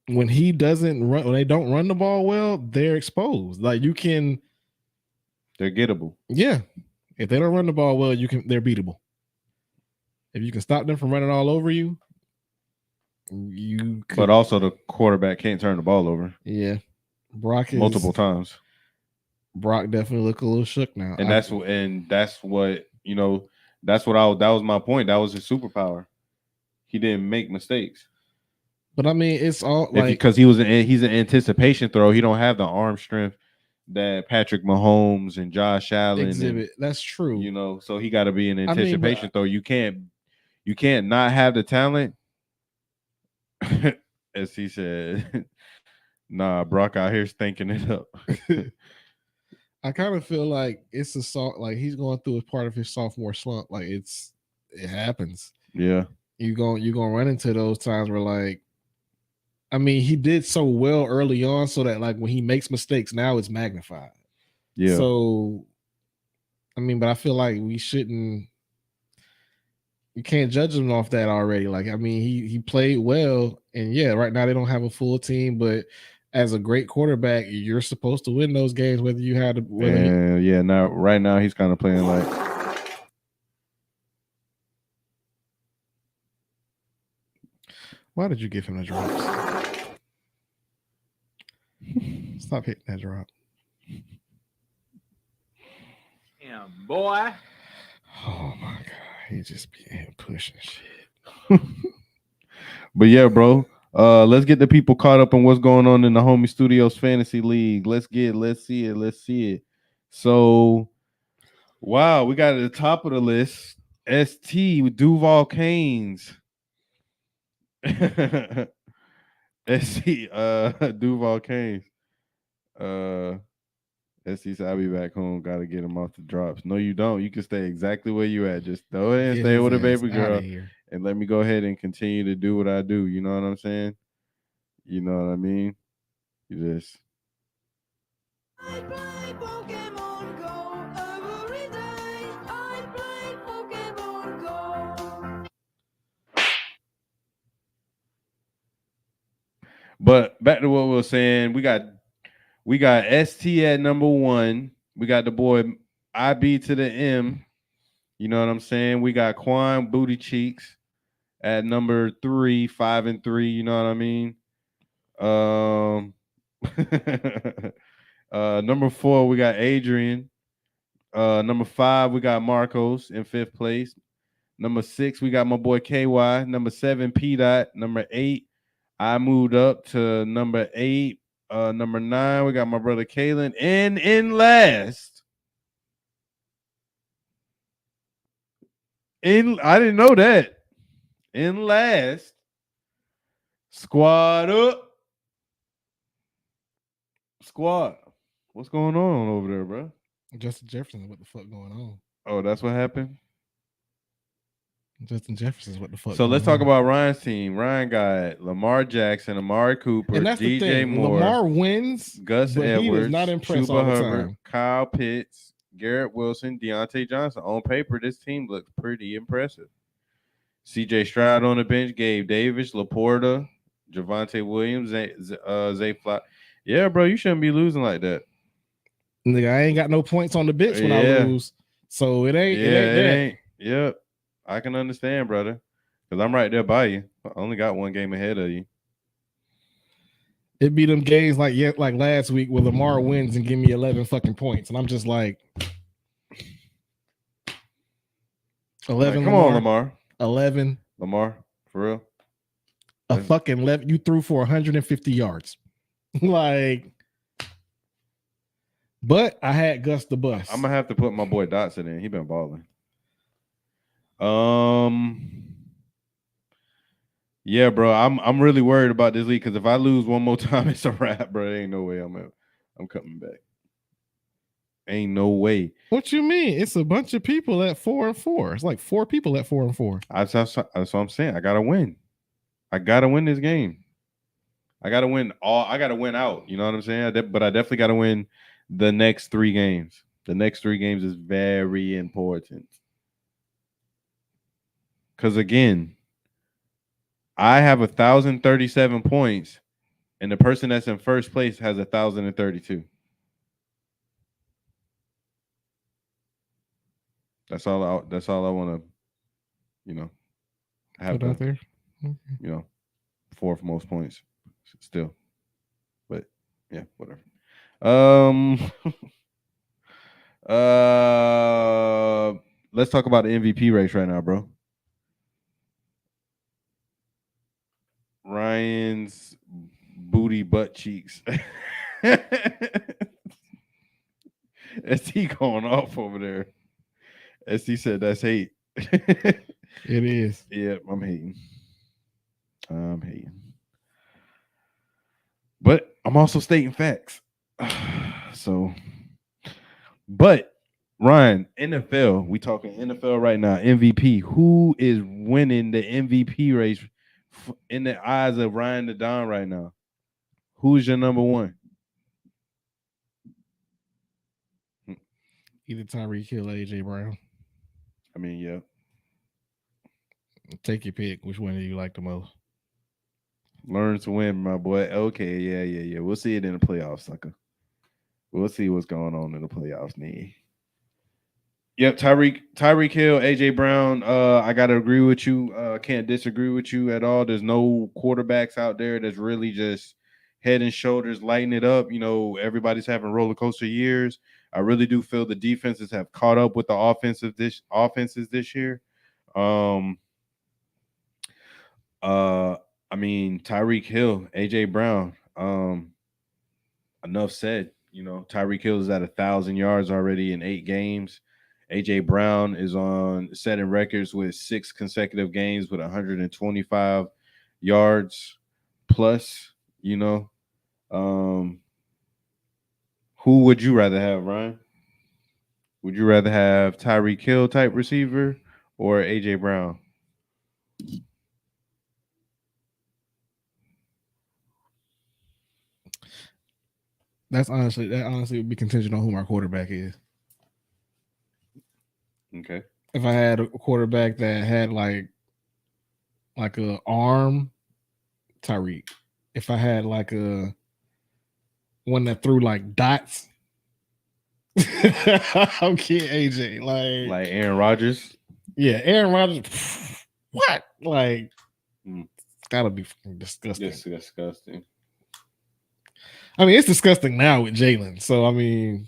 when he doesn't run, when they don't run the ball well, they're exposed. Like they're gettable. Yeah. If they don't run the ball well, they're beatable. If you can stop them from running all over you, But also the quarterback can't turn the ball over. Yeah. Multiple times. Brock definitely look a little shook now. And that's what that was my point. That was his superpower. He didn't make mistakes. But I mean, it's all like because he's an anticipation throw. He don't have the arm strength that Patrick Mahomes and Josh Allen exhibit. That's true. So he got to be an anticipation throw. You can't not have the talent. As he said, nah, Brock out here stinking it up. I kind of feel like it's like he's going through a part of his sophomore slump. Like it happens. Yeah. You're gonna run into those times where like, I mean, he did so well early on, so that like when he makes mistakes now it's magnified. Yeah. So, I mean, but I feel like you can't judge him off that already. Like, I mean, he played well, and yeah, right now they don't have a full team, but as a great quarterback, you're supposed to win those games whether you had to. Now right now he's kind of playing like. Why did you give him the drops? Stop hitting that drop. Yeah, boy. Oh my god, he just be pushing shit. But yeah, bro. Let's get the people caught up on what's going on in the Homie Studios Fantasy League. Let's see it. So, wow, we got at the top of the list ST with Duval Canes. SC Duval Canes. SC said, I'll be back home. Gotta get him off the drops. No, you don't. You can stay exactly where you at. Just throw it and stay with a baby girl. And let me go ahead and continue to do what I do. You know what I'm saying? You know what I mean? You just. I play Pokemon Go every day. I play Pokemon Go. But back to what we were saying, we got ST at number 1. We got the boy IB to the M. You know what I'm saying? We got Quan Booty Cheeks at number 3, 5 and 3. You know what I mean? Number 4, we got Adrian. Number 5, we got Marcos in 5th place. Number 6, we got my boy KY. Number 7, P Dot. Number 8, I moved up to number 8. Number 9, we got my brother Kalen. And in last, I didn't know that. In last, squad up. Squad. What's going on over there, bro? Justin Jefferson, what the fuck going on? Oh, that's what happened? Justin Jefferson's what the fuck. So let's talk about Ryan's team. Ryan got Lamar Jackson, Amari Cooper, and that's the DJ thing. Moore, Lamar wins, Gus but Edwards, he does not impress Chuba all the Hubbard, time. Kyle Pitts, Garrett Wilson, Deontay Johnson. On paper, this team looks pretty impressive. CJ Stroud on the bench, Gabe Davis, Laporta, Javonte Williams, Zay Fly. Yeah, bro, you shouldn't be losing like that. Nigga, I ain't got no points on the bench when I lose, so it ain't that. Yep, I can understand, brother, because I'm right there by you. I only got one game ahead of you. It be them games like last week where Lamar wins and give me 11 fucking points, and I'm just like 11. Come on, Lamar. 11. Lamar, for real. A fucking 11. You threw for 150 yards, like. But I had Gus the Bus. I'm gonna have to put my boy Dotson in. He been balling. Yeah, bro. I'm really worried about this league because if I lose one more time, it's a wrap, bro. There ain't no way I'm coming back. Ain't no way. What you mean? It's a bunch of people at 4-4. It's like 4 people at 4-4. That's what I'm saying. I gotta win. I gotta win this game. I gotta win all. I gotta win out. You know what I'm saying? But I definitely gotta win the next 3 games. The next 3 games is very important. Because again, I have 1,037 points, and the person that's in first place has 1,032. That's all I want to, have out there. Okay. 4th most points still. But yeah, whatever. Let's talk about the MVP race right now, bro. Ryan's booty butt cheeks. ST going off over there. ST said that's hate. It is. Yeah, I'm hating. But I'm also stating facts. So, but Ryan, NFL, we talking NFL right now. MVP. Who is winning the MVP race in the eyes of Ryan the Don right now? Who's your number 1? Either Tyreek Hill or AJ Brown. I mean, yeah. Take your pick. Which one do you like the most? Learn to win, my boy. Okay, yeah. We'll see it in the playoffs, sucker. We'll see what's going on in the playoffs, nee. Yep, Tyreek Hill, AJ Brown. I gotta agree with you. Can't disagree with you at all. There's no quarterbacks out there that's really just head and shoulders lighting it up. Everybody's having roller coaster years. I really do feel the defenses have caught up with the offenses this year. I mean, Tyreek Hill, AJ Brown. Enough said. Tyreek Hill is at 1,000 yards already in 8 games. AJ Brown is on setting records with 6 consecutive games with 125 yards plus. Who would you rather have, Ryan? Would you rather have Tyreek Hill type receiver or AJ Brown? That honestly would be contingent on who my quarterback is. Okay. If I had a quarterback that had like a arm, Tyreek. If I had like a one that threw like dots, I'm kidding AJ. Like Aaron Rodgers. Yeah, Aaron Rodgers. What? Like, it's gotta be disgusting. It's disgusting. I mean, it's disgusting now with Jalen. So I mean,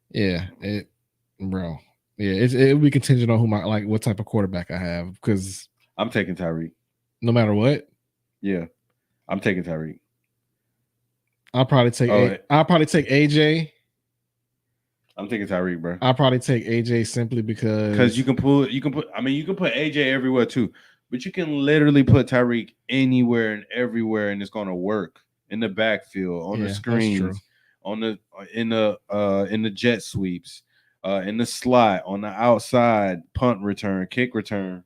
yeah, bro. Yeah, it would be contingent on what type of quarterback I have, because I'm taking Tyreek. No matter what. Yeah, I'm taking Tyreek. I'll probably take AJ. I'm taking Tyreek, bro. I'll probably take AJ simply because you can put AJ everywhere too, but you can literally put Tyreek anywhere and everywhere, and it's gonna work in the backfield, on the screens, in the jet sweeps. in the slot, on the outside, punt return, kick return.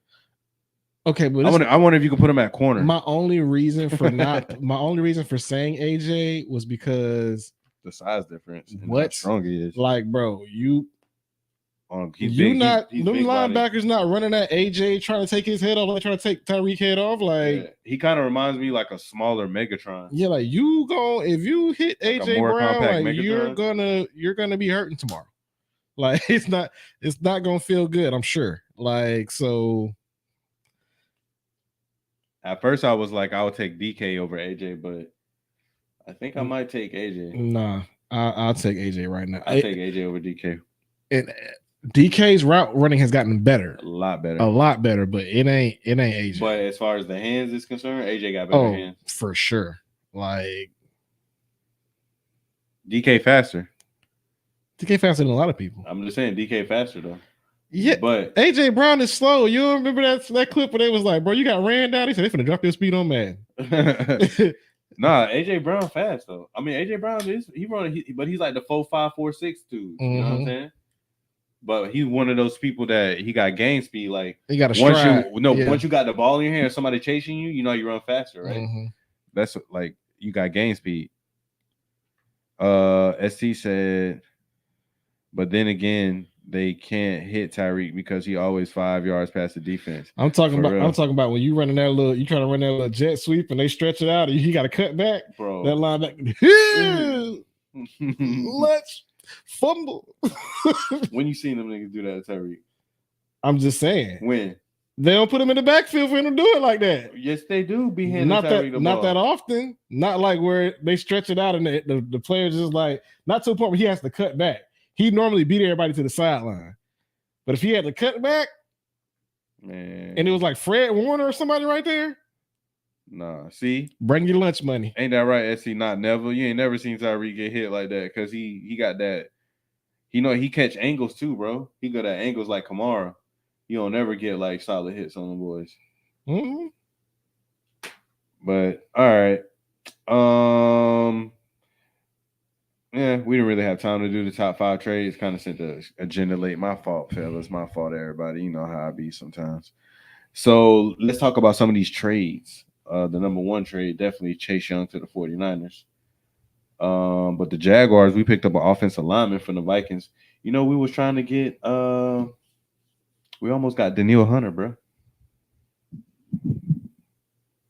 Okay, but I wonder if you could put him at corner. My only reason for saying AJ was because the size difference and what how strong he is. Like, bro, them big linebackers not running at AJ trying to take his head off, like trying to take Tyreek head off. Like he kind of reminds me like a smaller Megatron. Yeah, like if you hit like AJ Brown, like Megatron. you're gonna be hurting tomorrow. Like it's not gonna feel good, I'm sure. Like so. At first, I was like, I would take DK over AJ, but I think I might take AJ. Nah, I'll take AJ right now. I'll take AJ over DK. And DK's route running has gotten better, a lot better, but it ain't AJ. But as far as the hands is concerned, AJ got better hands for sure. Like DK faster. DK faster than a lot of people. I'm just saying DK faster though. Yeah, but AJ Brown is slow. You remember that clip where they was like, bro, you got ran down? He said, they finna drop your speed on man. Nah, AJ Brown fast though. I mean, AJ Brown but he's like the 4.5, 4.6 dude. You know what I'm saying? But he's one of those people that he got game speed. Like he got a stride. Once you got the ball in your hand, somebody chasing you, you know you run faster, right? Mm-hmm. That's like you got game speed. ST said, but then again, they can't hit Tyreek because he always 5 yards past the defense. I'm talking about when you running you trying to run that little jet sweep and they stretch it out and you got to cut back, bro. That linebacker, let's fumble. When you seen them niggas do that to Tyreek? I'm just saying. When they don't put him in the backfield for him to do it like that. Yes, they do. Be handing Tyreek the ball. Not that often. Not like where they stretch it out and the players just like not to a point where he has to cut back. He normally beat everybody to the sideline. But if he had to cut back, man, and it was like Fred Warner or somebody right there. Nah, see? Bring your lunch money. Ain't that right, SC? Not never. You ain't never seen Tyreek get hit like that because he got that. He catch angles too, bro. He got at angles like Kamara. You don't never get like solid hits on the boys. Mm-hmm. But all right. Yeah, we didn't really have time to do the top 5 trades. Kind of sent the agenda late. My fault, fellas. My fault, everybody. You know how I be sometimes. So let's talk about some of these trades. The number 1 trade, definitely Chase Young to the 49ers. But the Jaguars, we picked up an offensive lineman from the Vikings. We was trying to get we almost got Danielle Hunter, bro.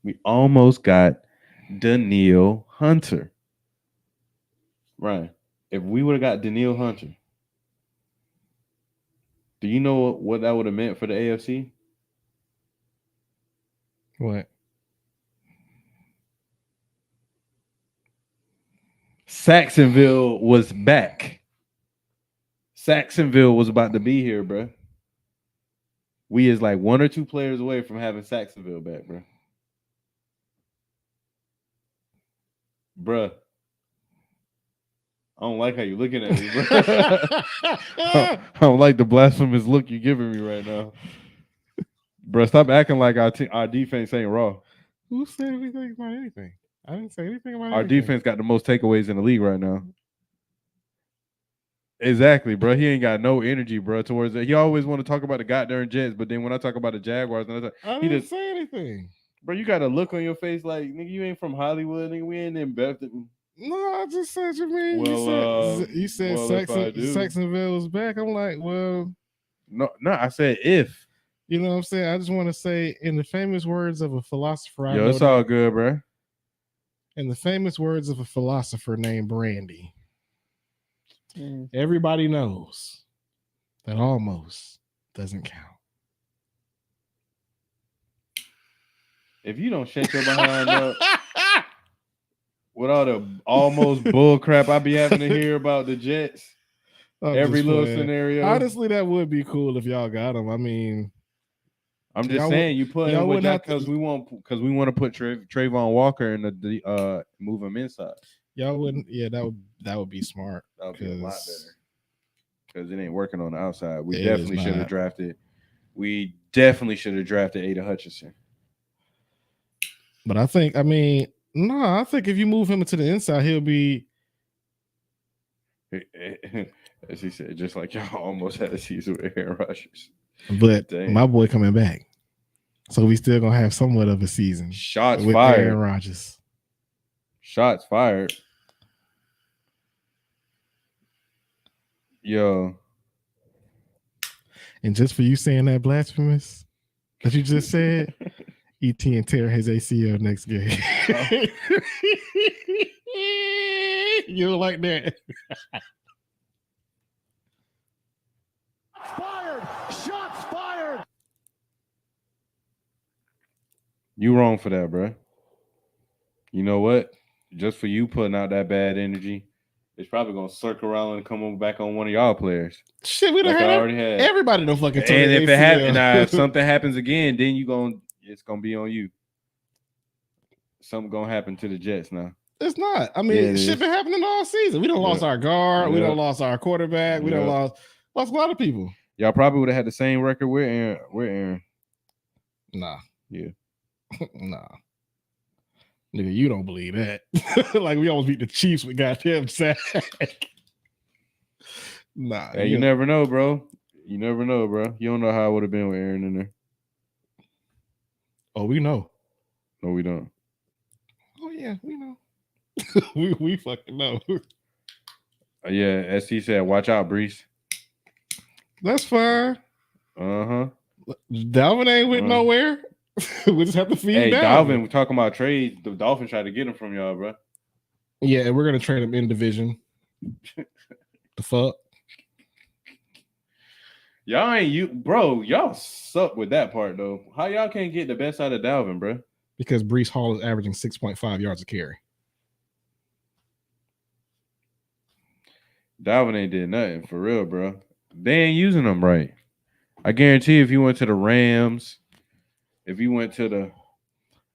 We almost got Danielle Hunter. Ryan, if we would have got Danielle Hunter, do you know what that would have meant for the AFC? What? Saxonville was back. Saxonville was about to be here, bro. We is like 1 or 2 players away from having Saxonville back, bro. Bruh. I don't like how you're looking at me, bro. I don't like the blasphemous look you're giving me right now. Bro, stop acting like our defense ain't raw. Who said anything about anything? I didn't say anything about our anything. Defense got the most takeaways in the league right now. Exactly, bro. He ain't got no energy, bro, towards it. He always want to talk about the goddamn Jets, but then when I talk about the Jaguars, I didn't say anything. Bro, you got a look on your face like, nigga, you ain't from Hollywood, nigga. We ain't in Bethany. No, I just said you mean. Well, you said Saxonville was back. I'm like, well, no, I said if. You know what I'm saying? I just want to say, in the famous words of a philosopher, it's all good, bro. In the famous words of a philosopher named Brandy, everybody knows that almost doesn't count. If you don't shut your behind up with all the almost bull crap I be having to hear about the Jets, every little scenario. Honestly, that would be cool if y'all got them. I mean, I'm just saying you put him with that because we want to put Trayvon Walker in the move him inside. Y'all wouldn't. Yeah, that would be smart. That would be a lot better because it ain't working on the outside. We definitely should have drafted. We definitely should have drafted Ada Hutchinson. But I think if you move him into the inside, he'll be. As he said, just like y'all almost had a season with Aaron Rodgers. But Dang. my boy coming back. So we still gonna have somewhat of a season. Shots with fired. Aaron Rodgers. Shots fired. Yo. And just for you saying that blasphemous that you just said, ET and tear his ACL next game. You don't like that? Fired! Shots fired! You wrong for that, bro. You know what? Just for you putting out that bad energy, it's probably gonna circle around and come on back on one of y'all players. Shit, we like done already had. Everybody done fucking. And if it happens, if something happens again, then it's gonna be on you. Something gonna happen to the Jets now. It's not. I mean, shit been happening all season. We done lost our guard. We done lost our quarterback. We done lost a lot of people. Y'all probably would have had the same record with Aaron. Nah. Yeah. Nah. Nigga, you don't believe that. Like we almost beat the Chiefs with goddamn sack. Nah. Hey, you never know, bro. You never know, bro. You don't know how it would have been with Aaron in there. Oh, we know. No, we don't. Oh yeah, we know. we fucking know. Yeah, as he said, watch out, Brees. That's fine. Uh-huh. Dalvin ain't went nowhere. We just have to feed Hey, Dalvin. We're talking about trades. The Dolphins tried to get him from y'all, bro. Yeah, we're gonna trade him in division. The fuck? Y'all ain't you, bro. Y'all suck with that part though. How y'all can't get the best out of Dalvin, bro? Because Brees Hall is averaging 6.5 yards a carry. Dalvin ain't did nothing for real, bro. They ain't using them right. I guarantee if you went to the Rams, if you went to the,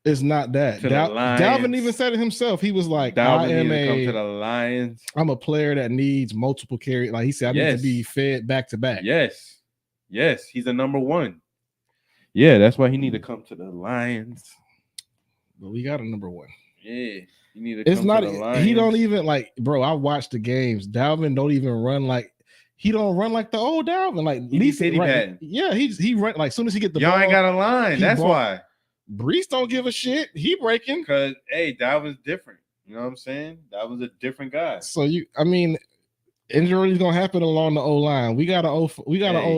it's not that. Dalvin even said it himself. He was like, Dalvin come to the Lions. I'm a player that needs multiple carries. Like he said, I need to be fed back to back. Yes. He's a number one. Yeah, that's why he need to come to the Lions. But we got a number one. Yeah. You need to come to the Lions. He don't even like, bro. I watched the games. Dalvin don't even run like he don't run like the old Dalvin. Like yeah, he run like soon as he get the y'all ball, ain't got a line. That's why. Brees don't give a shit. He breaking because Dalvin's different. You know what I'm saying? That was a different guy. So injuries gonna happen along the O line. We got an O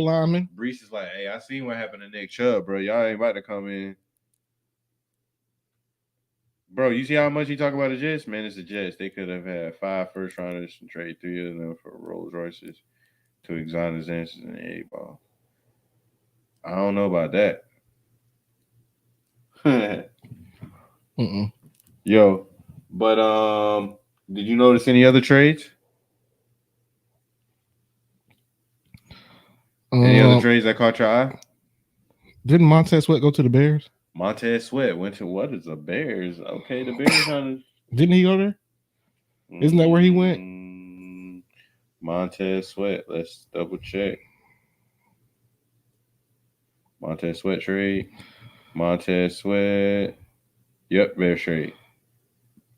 lineman. Brees is like, hey, I seen what happened to Nick Chubb, bro. Y'all ain't about to come in. Bro, you see how much he talk about the Jets? Man, it's the Jets. They could have had 5 first rounders and trade 3 of them for Rolls Royces, 2 exotic answers, and an 8-ball. I don't know about that. Yo, but did you notice any other trades? Any other trades that caught your eye? Didn't Montez Sweat go to the Bears? Montez Sweat went to what is the Bears? Okay, the Bears didn't he go there? Isn't that where he went? Montez Sweat. Let's double check. Montez Sweat trade. Montez Sweat. Yep, Bears trade.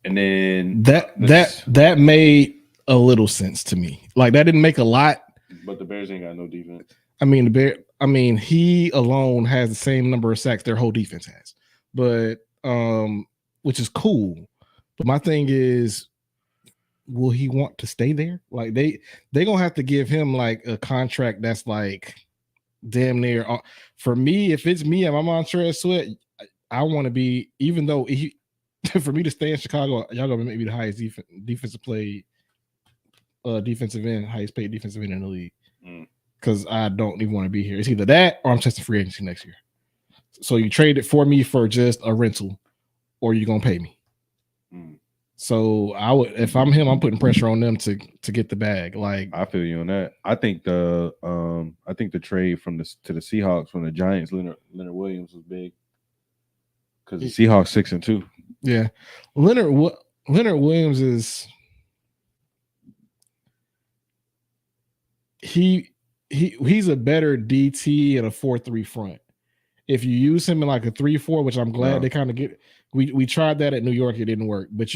And then that made a little sense to me. Like that didn't make a lot. But the Bears ain't got no defense. He alone has the same number of sacks their whole defense has. But which is cool. But my thing is, will he want to stay there? Like they gonna have to give him like a contract that's like damn near. For me, if it's me and I'm Montez Sweat, I want to be. Even though for me to stay in Chicago, y'all gonna make me the highest defensive end, highest paid defensive end in the league. Because I don't even want to be here. It's either that or I'm testing free agency next year. So you trade it for me for just a rental, or you gonna pay me. So I would, if I'm him, I'm putting pressure on them to get the bag. Like I feel you on that. I think the trade to the Seahawks from the Giants, Leonard Williams was big because the Seahawks 6-2. Yeah, Leonard Williams is he's a better DT and a 4-3 front. If you use him in like a 3-4, which I'm glad they kind of get. We tried that at New York, it didn't work. But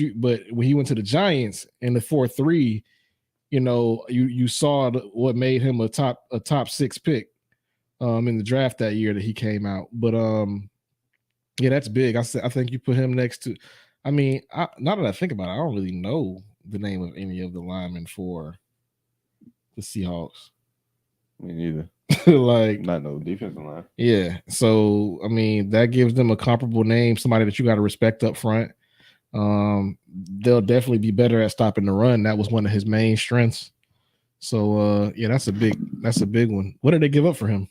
when he went to the Giants in the 4-3, you know, you saw what made him a top 6 pick in the draft that year that he came out. But yeah, that's big. I think you put him next to. I mean, now that I think about it, I don't really know the name of any of the linemen for the Seahawks. Me neither. Like, not no defensive line. Yeah. So I mean, that gives them a comparable name, somebody that you got to respect up front. They'll definitely be better at stopping the run. That was one of his main strengths. So yeah, that's a big one. What did they give up for him?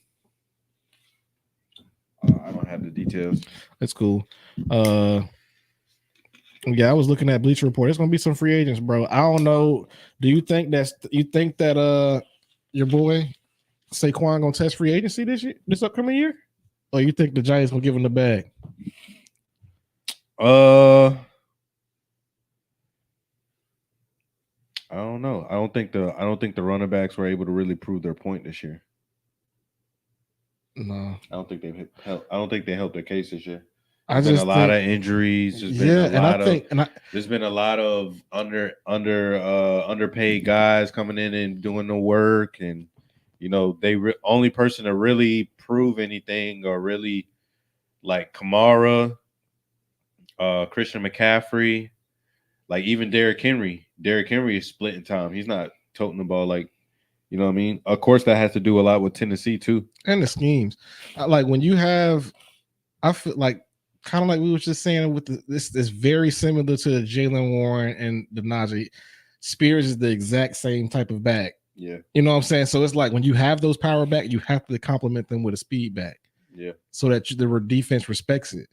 I don't have the details. That's cool. Yeah, I was looking at Bleacher Report. There's gonna be some free agents, bro. I don't know. Do you think that your boy Saquon gonna test free agency this upcoming year? Or you think the Giants gonna give him the bag? I don't know. I don't think the running backs were able to really prove their point this year. No, I don't think they helped their case this year. There's been a lot of injuries. There's been a lot of underpaid guys coming in and doing the work, and you know only person to really prove anything or really like Kamara, Christian McCaffrey, like even Derrick Henry. Derrick Henry is splitting time. He's not toting the ball like. You know what I mean? Of course, that has to do a lot with Tennessee too, and the schemes. Like when you have, I feel like kind of like we were just saying with this very similar to Jaylen Warren and the Najee. Spears is the exact same type of back. Yeah, you know what I'm saying. So it's like when you have those power back, you have to complement them with a speed back. Yeah, so that the defense respects it,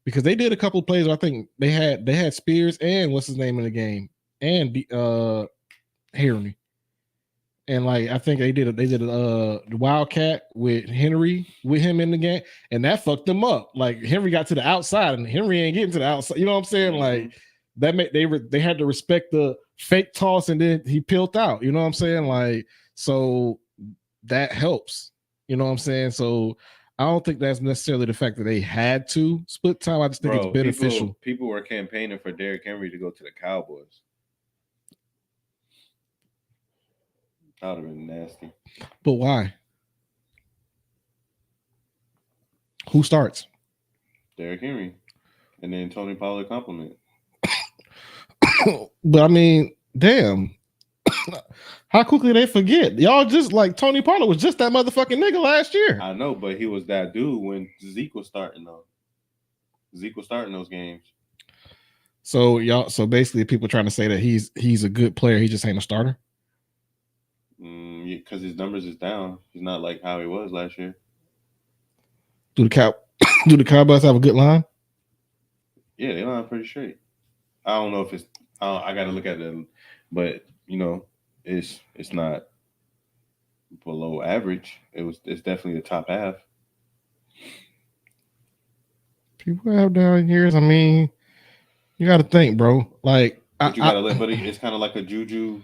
because they did a couple of plays. I think they had Spears and what's his name in the game and Henry. And like I think they did the Wildcat with Henry with him in the game, and that fucked them up. Like Henry got to the outside, and Henry ain't getting to the outside. You know what I'm saying? Like that made they had to respect the fake toss, and then he peeled out. You know what I'm saying? Like so that helps. You know what I'm saying? So I don't think that's necessarily the fact that they had to split time. I just think it's beneficial. People were campaigning for Derrick Henry to go to the Cowboys. That would have been nasty. But why? Who starts? Derrick Henry. And then Tony Pollard compliment. But I mean, damn. How quickly they forget. Y'all just like Tony Pollard was just that motherfucking nigga last year. I know, but he was that dude when Zeke was starting though. Zeke was starting those games. So basically people trying to say that he's a good player, he just ain't a starter. Because his numbers is down. He's not like how he was last year. Do the Cowboys have a good line? Yeah, they line pretty straight. I don't know if it's. I got to look at them, but you know, it's not below average. It's definitely the top half. People have down years. I mean, you got to think, bro. Like, but it's kind of like a Juju,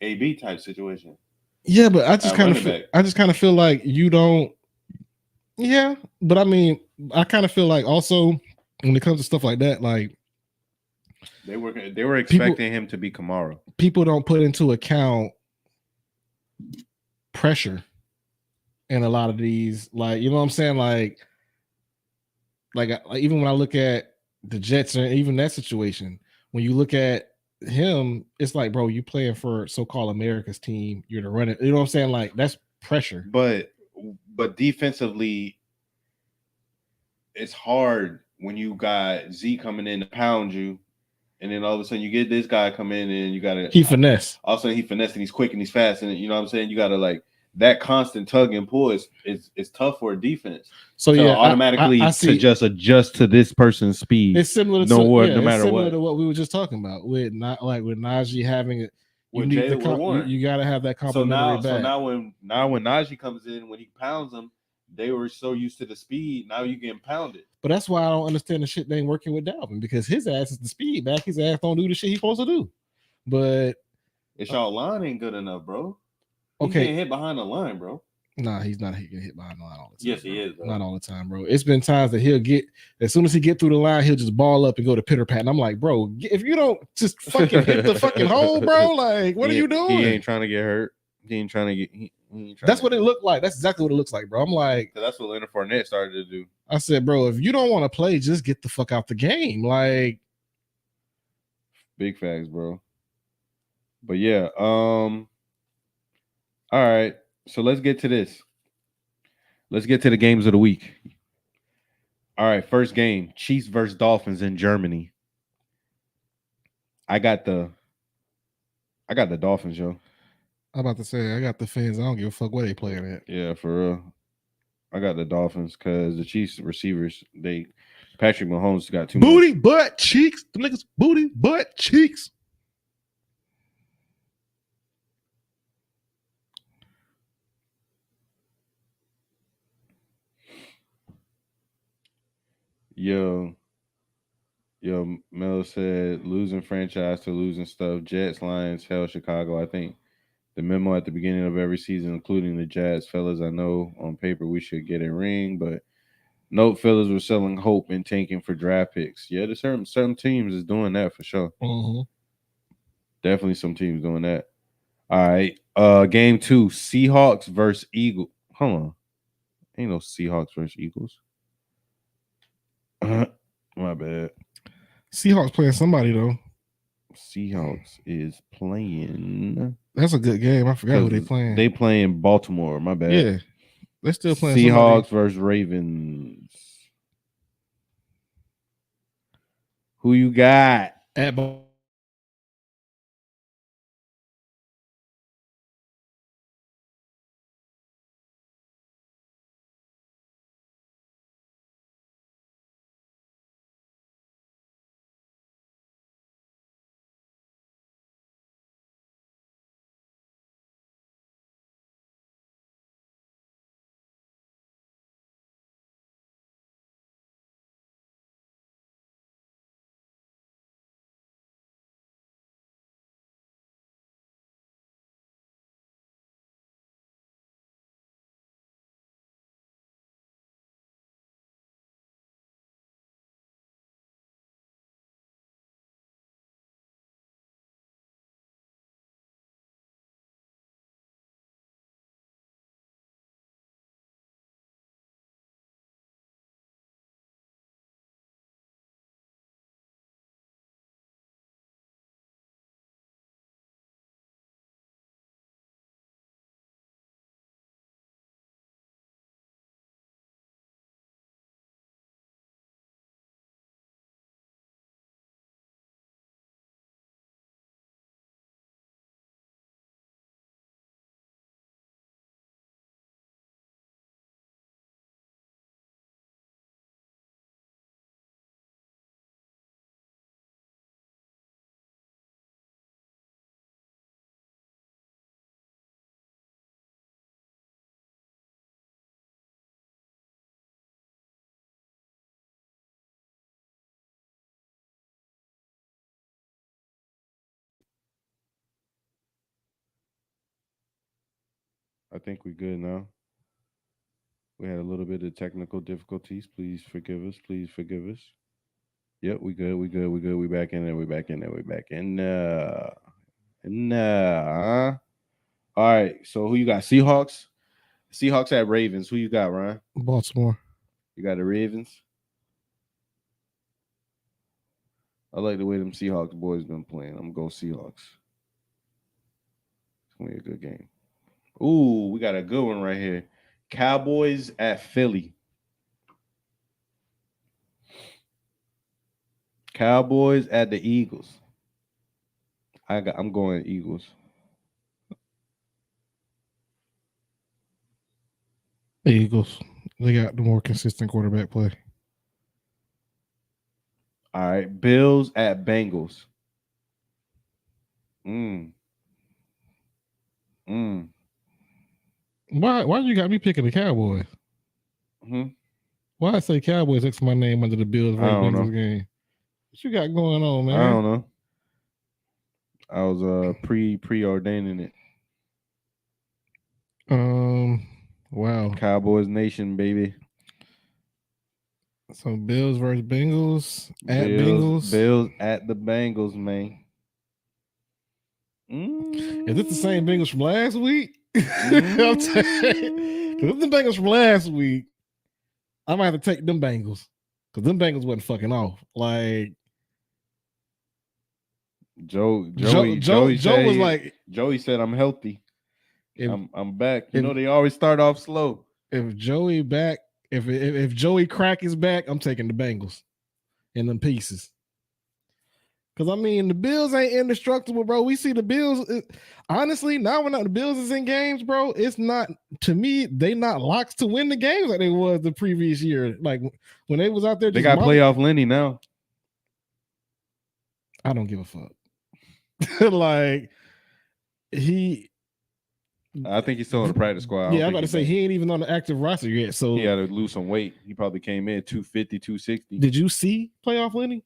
AB type situation. Yeah, but I just kind of feel like you don't. Yeah, but I mean, I kind of feel like also when it comes to stuff like that, like they were expecting him to be Kamara. People don't put into account pressure in a lot of these, like you know what I'm saying, like even when I look at the Jets or even that situation, when you look at him, it's like, bro, you playing for so-called America's team. You're the runner. You know what I'm saying? Like that's pressure. But defensively, it's hard when you got Z coming in to pound you, and then all of a sudden you get this guy come in and you gotta finesse. All of a sudden he finesse and he's quick and he's fast, and you know what I'm saying. You gotta like that constant tug and pull is tough for a defense. So yeah, automatically to just adjust to this person's speed. It's similar to what we were just talking about with Najee having it. You gotta have that complimentary back. So now when Najee comes in, when he pounds them, they were so used to the speed. Now you getting pounded. But that's why I don't understand the shit they ain't working with Dalvin, because his ass is the speed back. His ass don't do the shit he's supposed to do. But it's y'all line ain't good enough, bro. Okay, can't hit behind the line, bro. Nah, he's not getting hit behind the line all the time. Yes, he is. Bro. Not all the time, bro. It's been times that he'll get, as soon as he get through the line, he'll just ball up and go to pitter pat. And I'm like, bro, if you don't just fucking hit the fucking hole, bro, like, what are you doing? He ain't trying to get hurt. He ain't trying to get. That's what it looked like. That's exactly what it looks like, bro. I'm like, that's what Leonard Fournette started to do. I said, bro, if you don't want to play, just get the fuck out the game. Like, big facts, bro. But yeah, all right. So let's get to this. Let's get to the games of the week. All right, first game: Chiefs versus Dolphins in Germany. I got the Dolphins, yo. I'm about to say, I got the fans. I don't give a fuck where they playing at. Yeah, for real. I got the Dolphins because the Chiefs receivers, Patrick Mahomes got too booty, much. butt, cheeks. The niggas, booty, butt, cheeks. Yo, Mel said losing franchise to losing stuff. Jets, Lions, hell, Chicago. I think the memo at the beginning of every season, including the Jazz, fellas. I know on paper we should get a ring, but nope, fellas were selling hope and tanking for draft picks. Yeah, there's certain teams is doing that for sure. Mm-hmm. Definitely some teams doing that. All right, game 2, Seahawks versus Eagles. Hold on, ain't no Seahawks versus Eagles. My bad. Seahawks playing somebody though. Seahawks is playing. That's a good game. I forgot who they playing. They playing Baltimore. My bad. Yeah, they're still playing. Seahawks versus Ravens. Who you got? At I think we good now. We had a little bit of technical difficulties. Please forgive us. Please forgive us. Yep, we good. We good. We good. We back in there. We back in there. We back in there. Nah. All right. So who you got? Seahawks. Seahawks at Ravens. Who you got, Ryan? Baltimore. You got the Ravens. I like the way them Seahawks boys been playing. I'm gonna go Seahawks. It's gonna be a good game. Ooh, we got a good one right here. Cowboys at Philly. Cowboys at the Eagles. I'm going Eagles. The Eagles. They got the more consistent quarterback play. All right. Bills at Bengals. Why you got me picking the Cowboys? Why I say Cowboys next to my name under the Bills versus Bengals game? What you got going on, man? I don't know. I was preordaining it. Wow. Cowboys Nation, baby. So Bills versus Bengals at Bengals. Bills at the Bengals, man. Is this the same Bengals from last week? I'm saying, if the Bengals from last week, I might have to take them Bengals because them Bengals wasn't fucking off. Like Joey was like, Joey said, I'm healthy. I'm back. You know they always start off slow. If Joey back, if Joey Crack is back, I'm taking the Bengals in them pieces. Because I mean, the Bills ain't indestructible, bro. We see the Bills. Honestly, now when the Bills is in games, bro, it's not, to me, they not locks to win the games like they was the previous year. Like when they was out there, they got playoff Lenny now. I don't give a fuck. Like I think he's still on the practice squad. Yeah, I'm about to say he ain't even on the active roster yet. So he had to lose some weight. He probably came in 250, 260. Did you see playoff Lenny?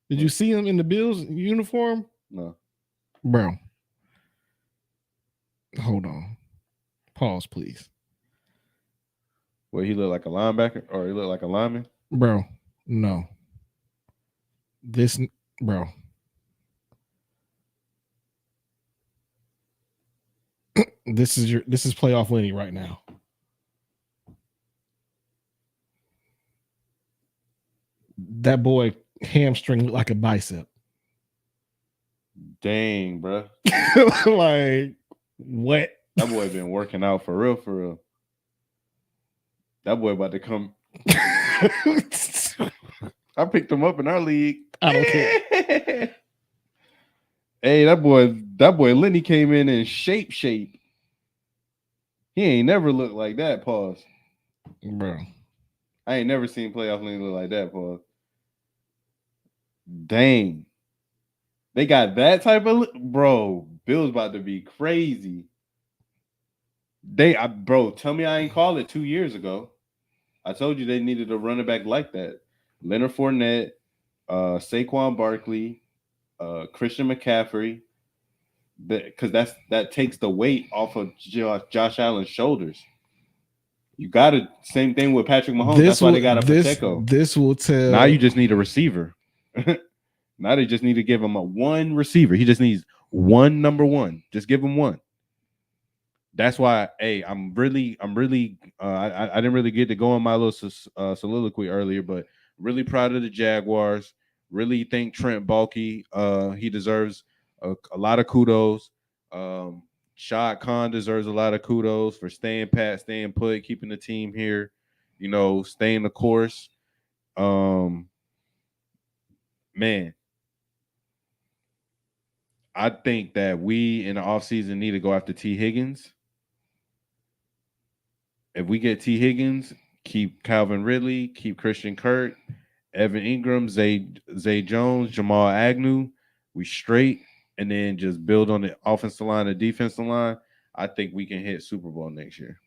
Did you see him in the Bills uniform? No. Bro. Hold on. Pause, please. Well, he looked like a linebacker or he looked like a lineman? Bro, no. This is playoff Lenny right now. That boy hamstring looked like a bicep. Dang, bro. Like what? That boy been working out for real. That boy about to come. I picked him up in our league. I don't care. Hey, that boy Lenny came in shape. He ain't never looked like that, pause. Bro. I ain't never seen playoff Lenny look like that, pause. Dang. They got that type of bro. Bill's about to be crazy. Bro, tell me I ain't called it 2 years ago. I told you they needed a running back like that. Leonard Fournette, Saquon Barkley, Christian McCaffrey. Because that takes the weight off of Josh Allen's shoulders. You got to same thing with Patrick Mahomes. That's why they got a Pacheco. This will tell. Now you just need a receiver. Now they just need to give him one receiver. He just needs one number one. Just give him one. That's why, hey, I didn't really get to go on my little soliloquy earlier, but really proud of the Jaguars. Really think Trent Baalke, he deserves a lot of kudos. Shad Khan deserves a lot of kudos for staying pat, staying put, keeping the team here, staying the course. Man, I think that we in the offseason need to go after T. Higgins. If we get T. Higgins, keep Calvin Ridley, keep Christian Kirk, Evan Ingram, Zay Jones, Jamal Agnew, we straight, and then just build on the offensive line and defensive line. I think we can hit Super Bowl next year.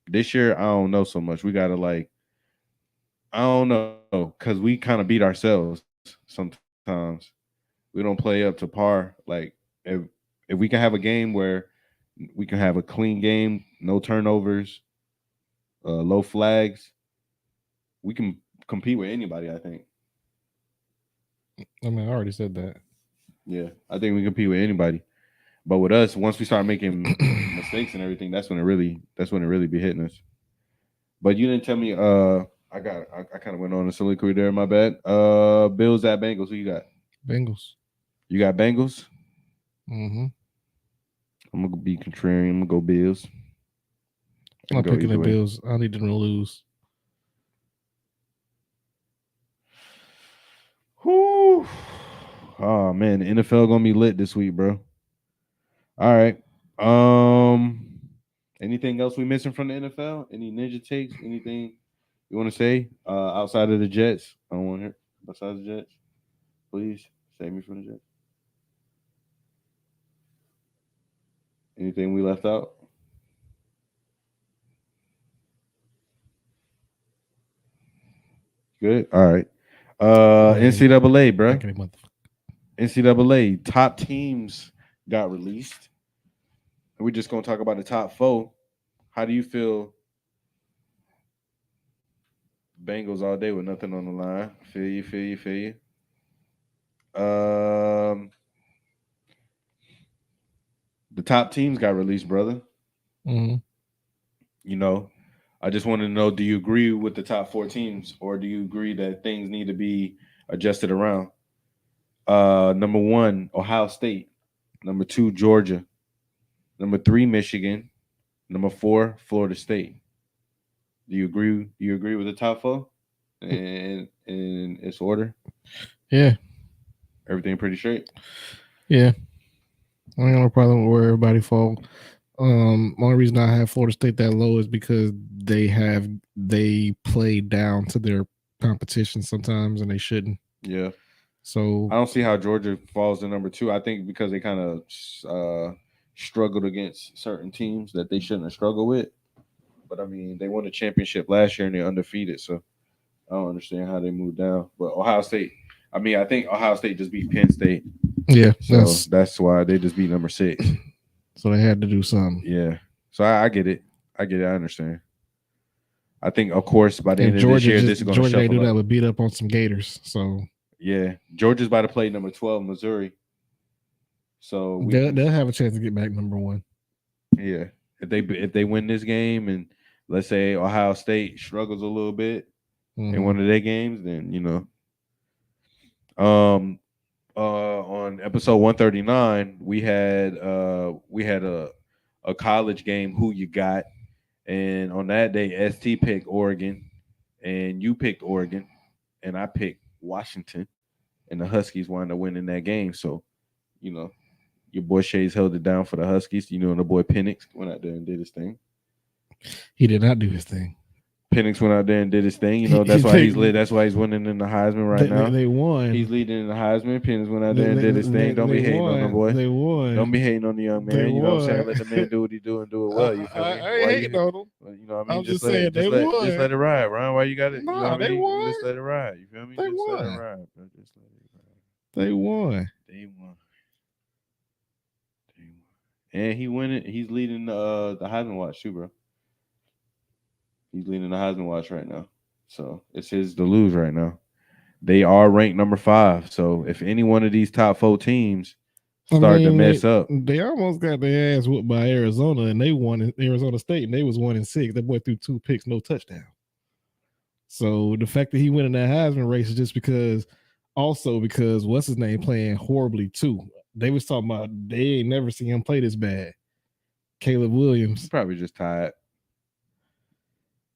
This year, I don't know so much. We got to I don't know, because we kind of beat ourselves sometimes. We don't play up to par. Like, if we can have a game where we can have a clean game, no turnovers, low flags, we can compete with anybody, I think. I mean, I already said that. Yeah, I think we compete with anybody. But with us, once we start making mistakes and everything, that's when it really be hitting us. But you didn't tell me. I kind of went on a soliloquy there. My bad. Bills at Bengals. Who you got? Bengals. You got Bengals? Mm-hmm. I'm gonna be contrarian. I'm gonna go Bills. I'm picking the Bills. I need them to lose. Whew. Oh man, the NFL gonna be lit this week, bro. All right. Anything else we missing from the NFL? Any ninja takes? Anything you want to say outside of the Jets? I don't want to hear besides the Jets. Please save me from the Jets. Anything we left out? Good. All right. NCAA, bro. NCAA top teams got released. We're just gonna talk about the top 4 How do you feel? Bengals all day with nothing on the line. Feel you. The top teams got released, brother. Mm-hmm. You know, I just want to know: do you agree with the top 4 teams, or do you agree that things need to be adjusted around? Number 1, Ohio State. Number 2, Georgia. Number 3, Michigan. Number 4, Florida State. Do you agree? Do you agree with the top 4 and in its order? Yeah. Everything pretty straight. Yeah. I ain't no problem with where everybody fall. Only reason I have Florida State that low is because they play down to their competition sometimes and they shouldn't. Yeah. So I don't see how Georgia falls to number 2. I think because they kind of struggled against certain teams that they shouldn't have struggled with. But I mean, they won a championship last year and they're undefeated, so I don't understand how they moved down. But Ohio State, I mean, I think Ohio State just beat Penn State. Yeah, so that's why they just beat number 6. So they had to do something. Yeah. So I get it. I understand. I think, of course, by the end of this year, this is going to shuffle Georgia, they do up. that with beat up on some Gators. So yeah, Georgia's about to play number 12, Missouri. So they'll have a chance to get back number 1. Yeah, if they win this game and let's say Ohio State struggles a little bit in one of their games, then on episode 139 we had a college game, who you got, and on that day ST picked Oregon and you picked Oregon and I picked Washington, and the Huskies wound up winning that game. So your boy Shays held it down for the Huskies. And the boy Penix went out there and did his thing. He did not do his thing. Penix went out there and did his thing. That's why he's lit. That's why he's winning in the Heisman right now. They won. He's leading in the Heisman. Penix went out there and did his thing. Don't be hating on the boy. They won. Don't be hating on the young man. You know what I'm saying? Let the man do what he do and do it well. You feel me? I ain't hating on him. You know what I mean? I'm just saying they won. Just let it ride, Ryan. Why you got it? No, they won. Just let it ride. You feel me? They won. Let it ride, bro. Just let it ride. They won. And he win it. He's leading the Heisman watch too, bro. He's leading the Heisman watch right now. So it's his to lose right now. They are ranked number 5. So if any one of these top 4 teams start to mess up, they almost got their ass whooped by Arizona, and they won in Arizona State, and they was 1-6. That boy threw 2 picks, no touchdown. So the fact that he went in that Heisman race is just because what's his name playing horribly too. They was talking about they ain't never seen him play this bad. Caleb Williams. He's probably just tired.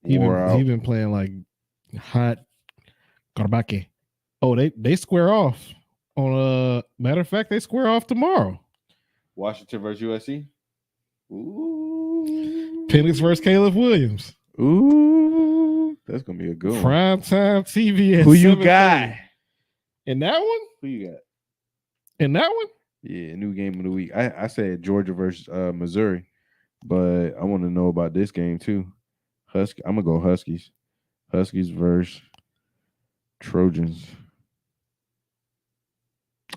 He been playing like hot garbake. Oh, they square off on matter of fact, they square off tomorrow. Washington versus USC. Ooh. Penix versus Caleb Williams. Ooh. That's gonna be a good one. Primetime TV. Who you got? In that one? Who you got? In that one? Yeah, new game of the week. I said Georgia versus Missouri, but I want to know about this game too. I'm gonna go Huskies. Huskies versus Trojans.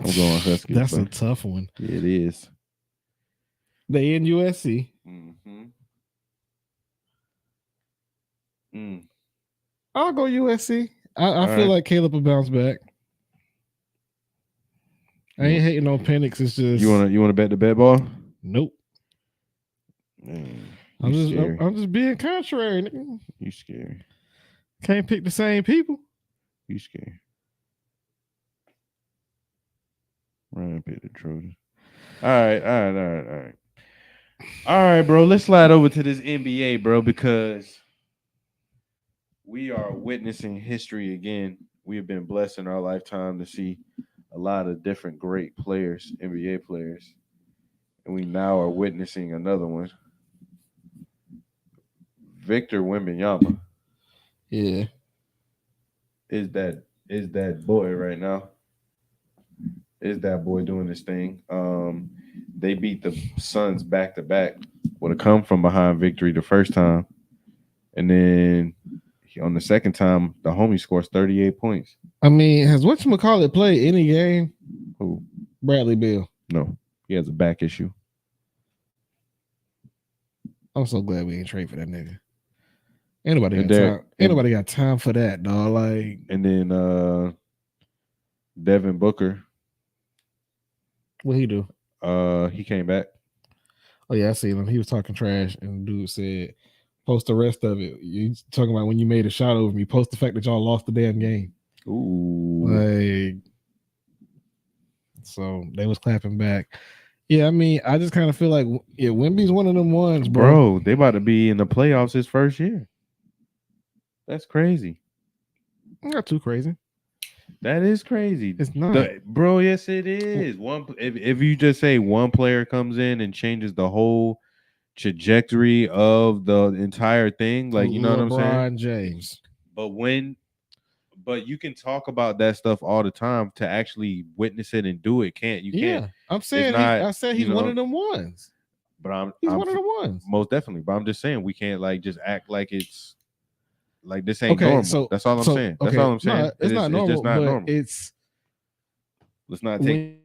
I'm going Huskies. That's a tough one. Yeah, it is. They in USC. I'll go USC. I feel like Caleb will bounce back. I ain't hating on Penix. It's just you want to bet the bet ball? Nope. Man, I'm just being contrary. Nigga. You scary. Can't pick the same people. You scary. Ryan picked the Trojans. All right, bro. Let's slide over to this NBA, bro, because we are witnessing history again. We have been blessed in our lifetime to see a lot of different great players, NBA players, and we now are witnessing another one. Victor Wembanyama. Yeah. Is that boy right now. Is that boy doing his thing? They beat the Suns back to back with a come from behind victory the first time. And then on the second time, the homie scores 38 points. I mean, has whatchamacallit played any game? Who? Bradley Beal. No. He has a back issue. I'm so glad we ain't trade for that nigga. Anybody got time for that, dog? Like, and then Devin Booker. What he do? He came back. Oh yeah, I seen him. He was talking trash, and the dude said, "Post the rest of it." You talking about when you made a shot over me? Post the fact that y'all lost the damn game. Ooh. Like, so they was clapping back. Yeah, I mean, I just kind of feel like Wemby's one of them ones, bro. They about to be in the playoffs his first year. That's crazy. Not too crazy. That is crazy. It's not, bro. Yes, it is. If you just say one player comes in and changes the whole trajectory of the entire thing, like, you know what I'm saying? LeBron James. But you can talk about that stuff all the time. To actually witness it and do it, can't. I'm saying he's one of them ones. But he's one of the ones. Most definitely. But I'm just saying we can't like just act like it's like this ain't normal. So that's all I'm saying. That's all I'm saying. No, it's not normal. It's just not normal. Let's not take.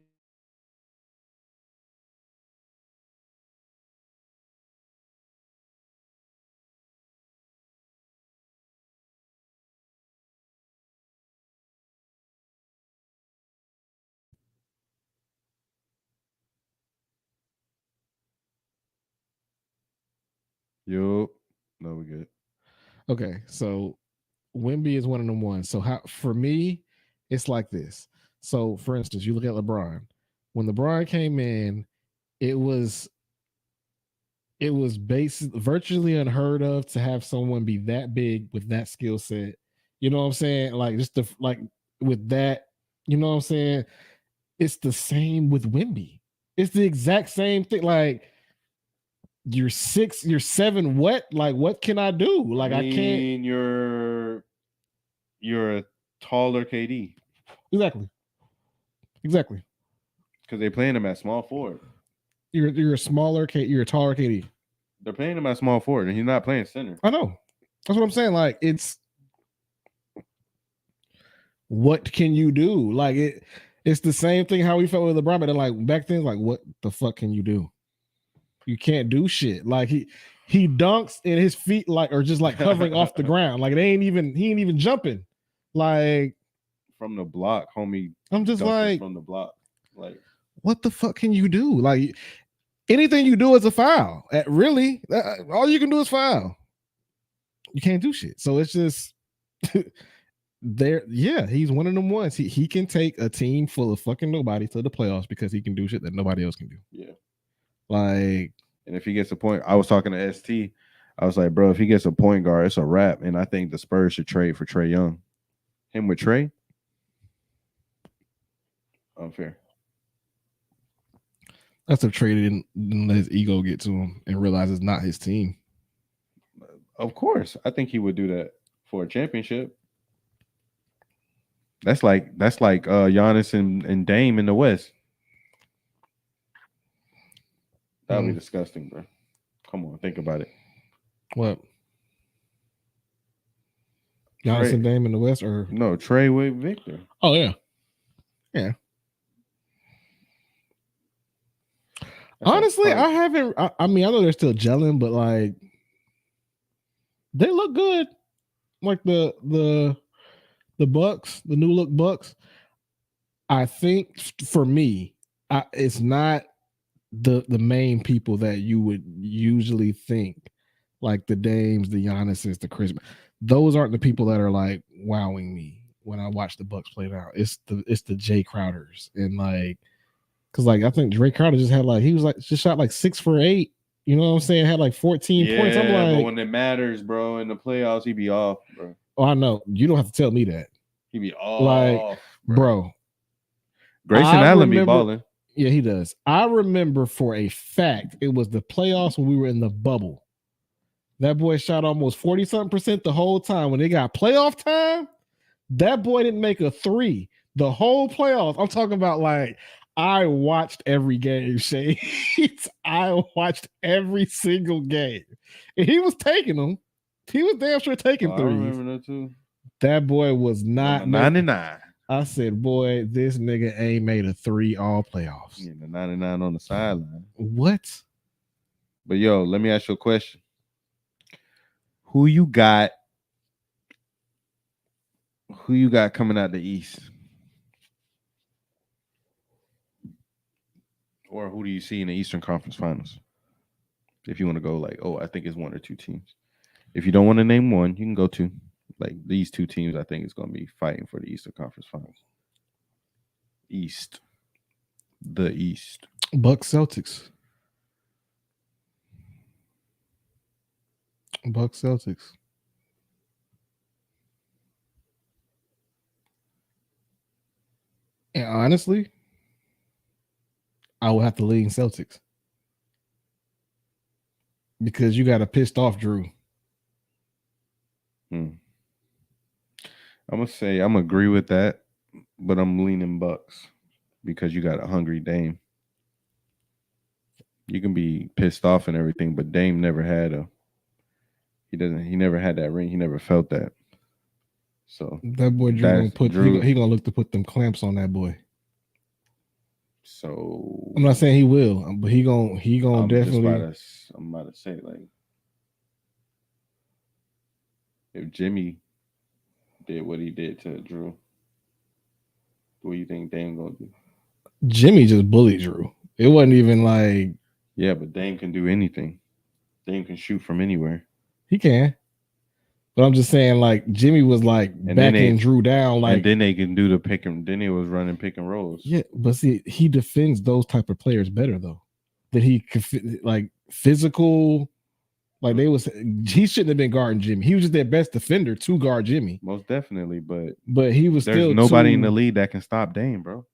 Yo, no, we good. Okay, so Wemby is one of them ones. So for me, it's like this. So for instance, you look at LeBron. When LeBron came in, it was virtually unheard of to have someone be that big with that skill set. You know what I'm saying? Like just with that, you know what I'm saying? It's the same with Wemby. It's the exact same thing. Like, you're 6, you're 7. What? Like, what can I do? Like, I can't. You're a taller KD. Exactly. Because they're playing him at small forward. You're a smaller KD. You're a taller KD. They're playing him at small forward, and he's not playing center. I know. That's what I'm saying. Like, what can you do? Like, it's the same thing how we felt with LeBron, but like back then, like, what the fuck can you do? You can't do shit. Like he dunks and his feet like are just like hovering off the ground. Like he ain't even jumping. Like from the block, homie. I'm just like from the block. Like what the fuck can you do? Like anything you do is a foul. Really, all you can do is foul. You can't do shit. So it's just there. Yeah, he's one of them ones. He can take a team full of fucking nobody to the playoffs because he can do shit that nobody else can do. Yeah. Like, and if he gets a point, I was talking to ST. I was like, bro, if he gets a point guard, it's a wrap. And I think the Spurs should trade for Trae Young. Him with Trae? Unfair. That's a trade didn't let his ego get to him and realize it's not his team. Of course. I think he would do that for a championship. That's like Giannis and Dame in the West. That would be disgusting, bro. Come on, think about it. What? Giannis and Dame in the West, or no? Trae with Victor. Oh yeah. That's honestly, I haven't. I mean, I know they're still gelling, but like, they look good. Like the Bucks, the new look Bucks. I think for me, it's not the main people that you would usually think, like the Dames, the Giannis's, the Chris. Those aren't the people that are like wowing me when I watch the Bucks play now. It's the Jay Crowders and like, because like I think Jay Crowder just had like he was like just shot like 6 for 8. You know what I'm saying? Had like 14 points. I'm like, but when it matters, bro, in the playoffs, he be off, bro. Oh, I know. You don't have to tell me that. He be off, like, bro. Grayson Allen be balling. Yeah, he does. I remember for a fact it was the playoffs when we were in the bubble. That boy shot almost 40-something% the whole time. When they got playoff time, that boy didn't make a 3 the whole playoffs. I'm talking about like I watched every game, Shades. I watched every single game. And he was taking them. He was damn sure taking threes. I remember that too. That boy was not 99. I said, boy, this nigga ain't made a 3 all playoffs. Yeah, the 99 on the sideline. What? But yo, let me ask you a question. Who you got coming out the East? Or who do you see in the Eastern Conference Finals? If you want to go like, I think it's one or two teams. If you don't want to name one, you can go two. Like these two teams, I think is going to be fighting for the Eastern Conference Finals. East. The East. Bucks Celtics. Bucks Celtics. And honestly, I would have to lean Celtics. Because you got a pissed off Drew. I'm going to say I'm agree with that, but I'm leaning Bucks because you got a hungry Dame. You can be pissed off and everything, but Dame never had he never had that ring. He never felt that. So that boy Drew he gonna look to put them clamps on that boy. So I'm not saying he will, but he gonna definitely. I'm about to say, like, if Jimmy did what he did to Drew, what do you think Dame gonna do? Jimmy just bullied Drew. It wasn't even like. Yeah, but Dame can do anything. Dame can shoot from anywhere. He can. But I'm just saying, like, Jimmy was like backing Drew down, like, and then they can do the pick and then he was running pick and rolls. Yeah, but see, he defends those type of players better though. That he could like physical, like he shouldn't have been guarding Jimmy. He was just their best defender to guard Jimmy. Most definitely, but he was there's nobody in the league that can stop Dame, bro.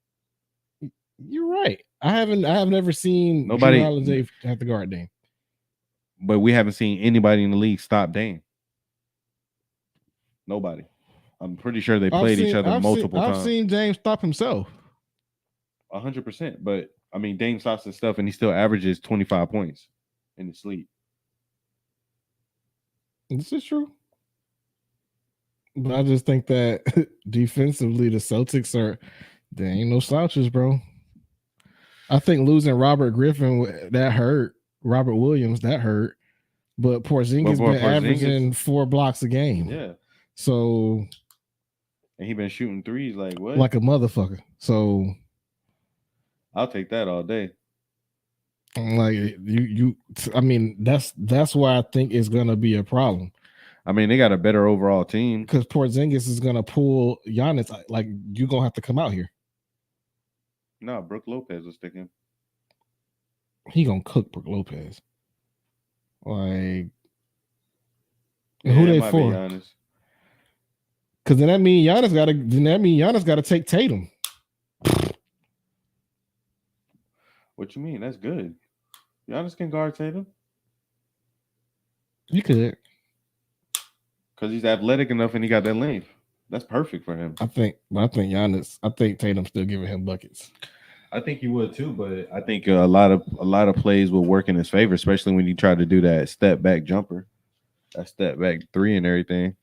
You're right. I have never seen nobody have to guard Dame. But we haven't seen anybody in the league stop Dame. Nobody. I'm pretty sure they played each other multiple times. I've seen Dame stop himself. 100%. But I mean, Dame stops his stuff and he still averages 25 points in his sleep. This is true. But I just think that defensively, the Celtics they ain't no slouches, bro. I think losing Robert Griffin, that hurt. Robert Williams, that hurt. But Porzingis been averaging 4 blocks a game. Yeah. So. And he been shooting threes like what? Like a motherfucker. So. I'll take that all day. Like I mean, that's why I think it's gonna be a problem. I mean, they got a better overall team. Because Porzingis is gonna pull Giannis. Like, you're gonna have to come out here. No, Brook Lopez was sticking. He gonna cook Brook Lopez. Like, who they for? Because then that means Giannis gotta take Tatum. What you mean? That's good. Giannis can guard Tatum. You could. Because he's athletic enough and he got that length. That's perfect for him. I think Tatum's still giving him buckets. I think he would too, but I think a lot of plays will work in his favor, especially when you try to do that step back jumper, that step back three and everything.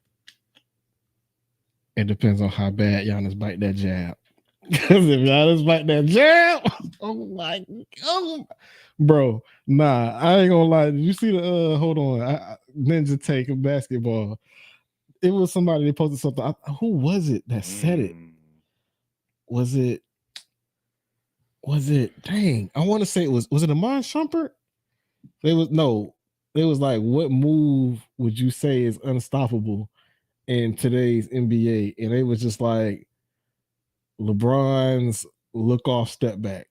It depends on how bad Giannis bite that jab. Because if Giannis bite that jab, oh my god, bro, nah, I ain't gonna lie. Did you see the hold on, Ninja Take of basketball? It was somebody that posted something. Who was it that said it? Was it? Dang, I want to say it was it Amon Shumpert? It was like, what move would you say is unstoppable in today's NBA? And it was just like LeBron's look off step back.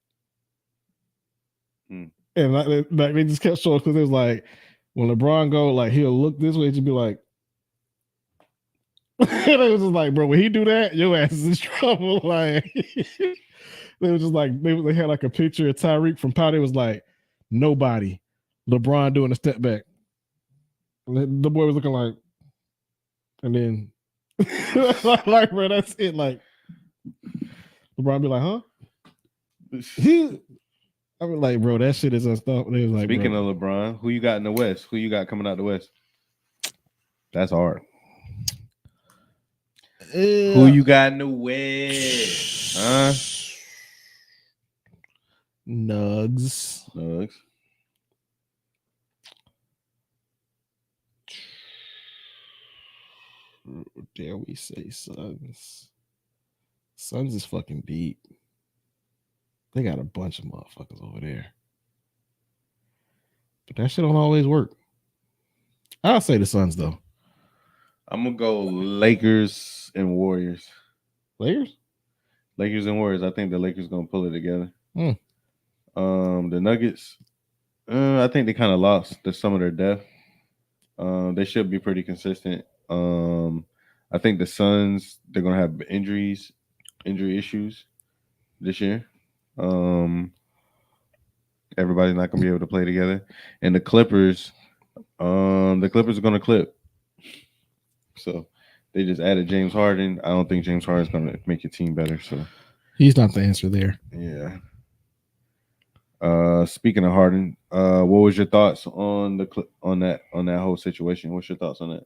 And like they just kept showing, because it was like when LeBron go, like he'll look this way, to be like, and it was just like, bro, when he do that, your ass is in trouble. Like they was just like they had like a picture of Tyreek from Powder. It was like nobody. LeBron doing a step back. And the boy was looking like, and then like, bro, that's it. Like LeBron be like, huh? I was like, bro, that shit is unstoppable. Like, speaking of LeBron, who you got in the West? Who you got coming out the West? That's hard. Who you got in the West? Huh? Nugs. dare we say Suns? Suns is fucking deep. They got a bunch of motherfuckers over there. But that shit don't always work. I'll say the Suns, though. I'm going to go Lakers and Warriors. Lakers? Lakers and Warriors. I think the Lakers going to pull it together. Hmm. The Nuggets, I think they kind of lost some of their depth. They should be pretty consistent. I think the Suns, they're going to have injury issues this year. Everybody's not going to be able to play together. And the Clippers are going to clip. So they just added James Harden. I don't think James Harden's going to make your team better. So he's not the answer there. Yeah. Speaking of Harden, what was your thoughts on that whole situation? What's your thoughts on that?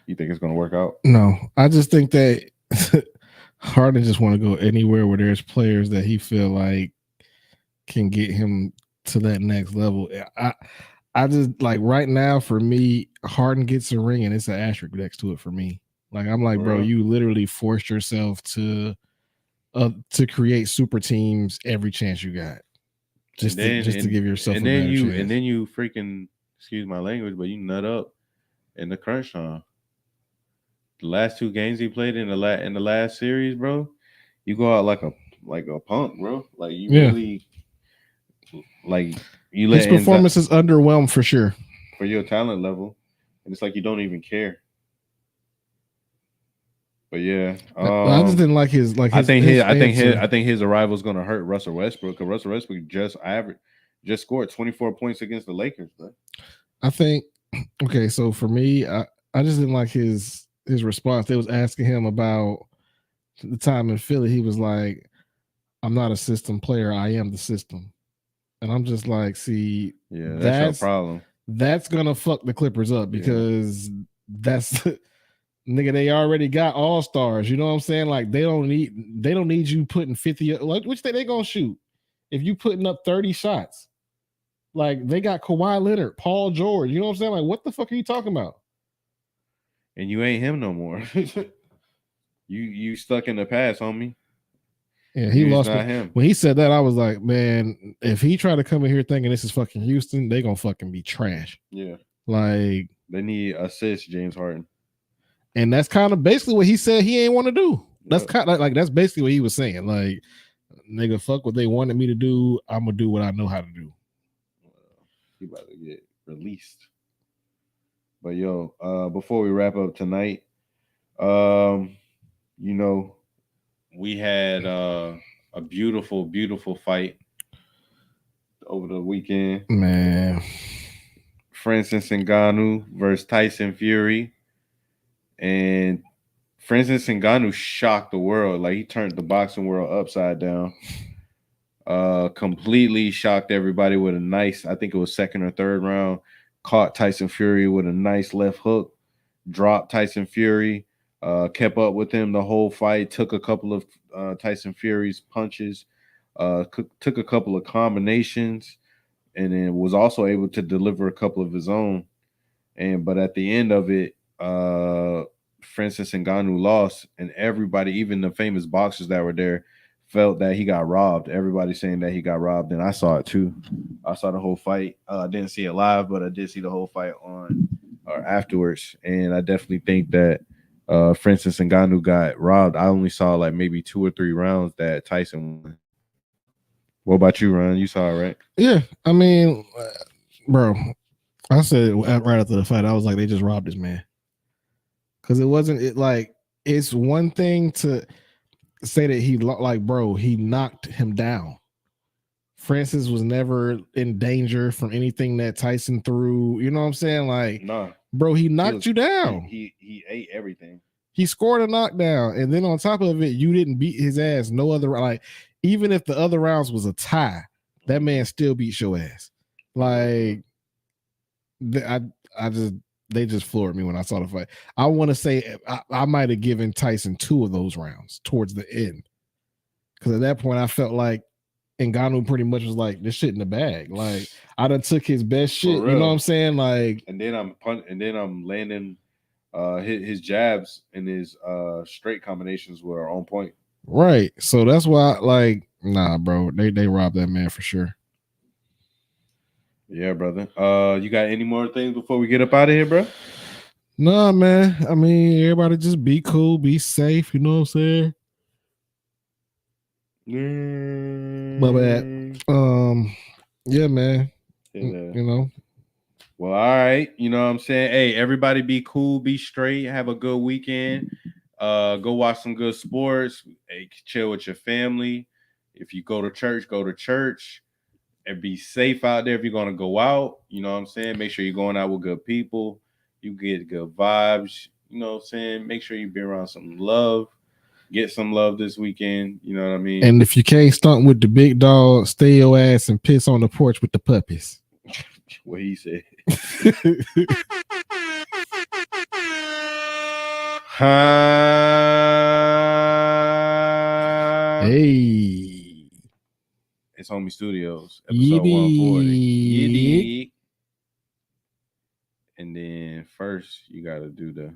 You think it's going to work out? No, I just think that Harden just want to go anywhere where there's players that he feel like can get him to that next level. I just like right now for me, Harden gets a ring and it's an asterisk next to it for me. Like I'm like, bro, you literally forced yourself to create super teams every chance you got, just to give yourself. And then you freaking, excuse my language, but you nut up in the crunch time. The last 2 games he played in the last series, bro, you go out like a punk, bro. Like you really, like you let his performance is underwhelmed for sure for your talent level, and it's like you don't even care. But yeah, I just didn't like his I think his arrival is going to hurt Russell Westbrook, because Russell Westbrook just scored 24 points against the Lakers, bro. I think okay, so for me, I just didn't like his response. They was asking him about the time in Philly. He was like, "I'm not a system player. I am the system." And I'm just like, see, that's your problem. That's gonna fuck the Clippers up because that's. Nigga, they already got all-stars. You know what I'm saying? Like they don't need you putting 50. Like which they gonna shoot if you putting up 30 shots. Like they got Kawhi Leonard, Paul George. You know what I'm saying? Like what the fuck are you talking about? And you ain't him no more. you stuck in the past, homie. Yeah, he lost. Not him. When he said that, I was like, man, if he tried to come in here thinking this is fucking Houston, they gonna fucking be trash. Yeah, like they need assist James Harden. And that's kind of basically what he said he ain't want to do. That's kind of like that's basically what he was saying. Like, nigga, fuck what they wanted me to do. I'm gonna do what I know how to do. He about to get released. But yo, before we wrap up tonight, we had a beautiful, beautiful fight over the weekend. Man, Francis Ngannou versus Tyson Fury. And Francis Ngannou shocked the world. Like he turned the boxing world upside down. Completely shocked everybody with a nice, I think it was second or third round, caught Tyson Fury with a nice left hook, dropped Tyson Fury, kept up with him the whole fight, took a couple of Tyson Fury's punches, took a couple of combinations, and then was also able to deliver a couple of his own. But at the end of it, Francis Ngannou lost, and everybody, even the famous boxers that were there, felt that he got robbed. Everybody saying that he got robbed, and I saw it too. I saw the whole fight. I didn't see it live, but I did see the whole fight on or afterwards, and I definitely think that Francis Ngannou got robbed. I only saw like maybe 2 or 3 rounds that Tyson won. What about you, Ron? You saw it, right? Yeah, I mean, bro, I said right after the fight, I was like, they just robbed this man. Because it's one thing to say that he knocked him down. Francis was never in danger from anything that Tyson threw. You know what I'm saying? Like, bro, he knocked you down. He ate everything. He scored a knockdown, and then on top of it, you didn't beat his ass. No other, like, even if the other rounds was a tie, that man still beat your ass. Like, they just floored me when I saw the fight. I want to say I might have given Tyson 2 of those rounds towards the end, because at that point I felt like Ngannou pretty much was like, this shit in the bag. Like I done took his best shit. You know what I'm saying? Like, and then I'm landing his jabs and his straight combinations were on point. Right. So that's why, like, nah, bro, they robbed that man for sure. Yeah, brother. You got any more things before we get up out of here, bro? Nah, man. I mean, everybody just be cool, be safe. You know what I'm saying? My bad. Yeah, man. You know. Well, all right. You know what I'm saying? Hey, everybody be cool, be straight, have a good weekend. Go watch some good sports. Hey, chill with your family. If you go to church and be safe out there if you're gonna go out. You know what I'm saying? Make sure you're going out with good people. You get good vibes. You know what I'm saying? Make sure you be around some love. Get some love this weekend. You know what I mean? And if you can't stunt with the big dog, stay your ass and piss on the porch with the puppies. What he said. Hey. It's Homie Studios, episode 140. And then first, you got to do the...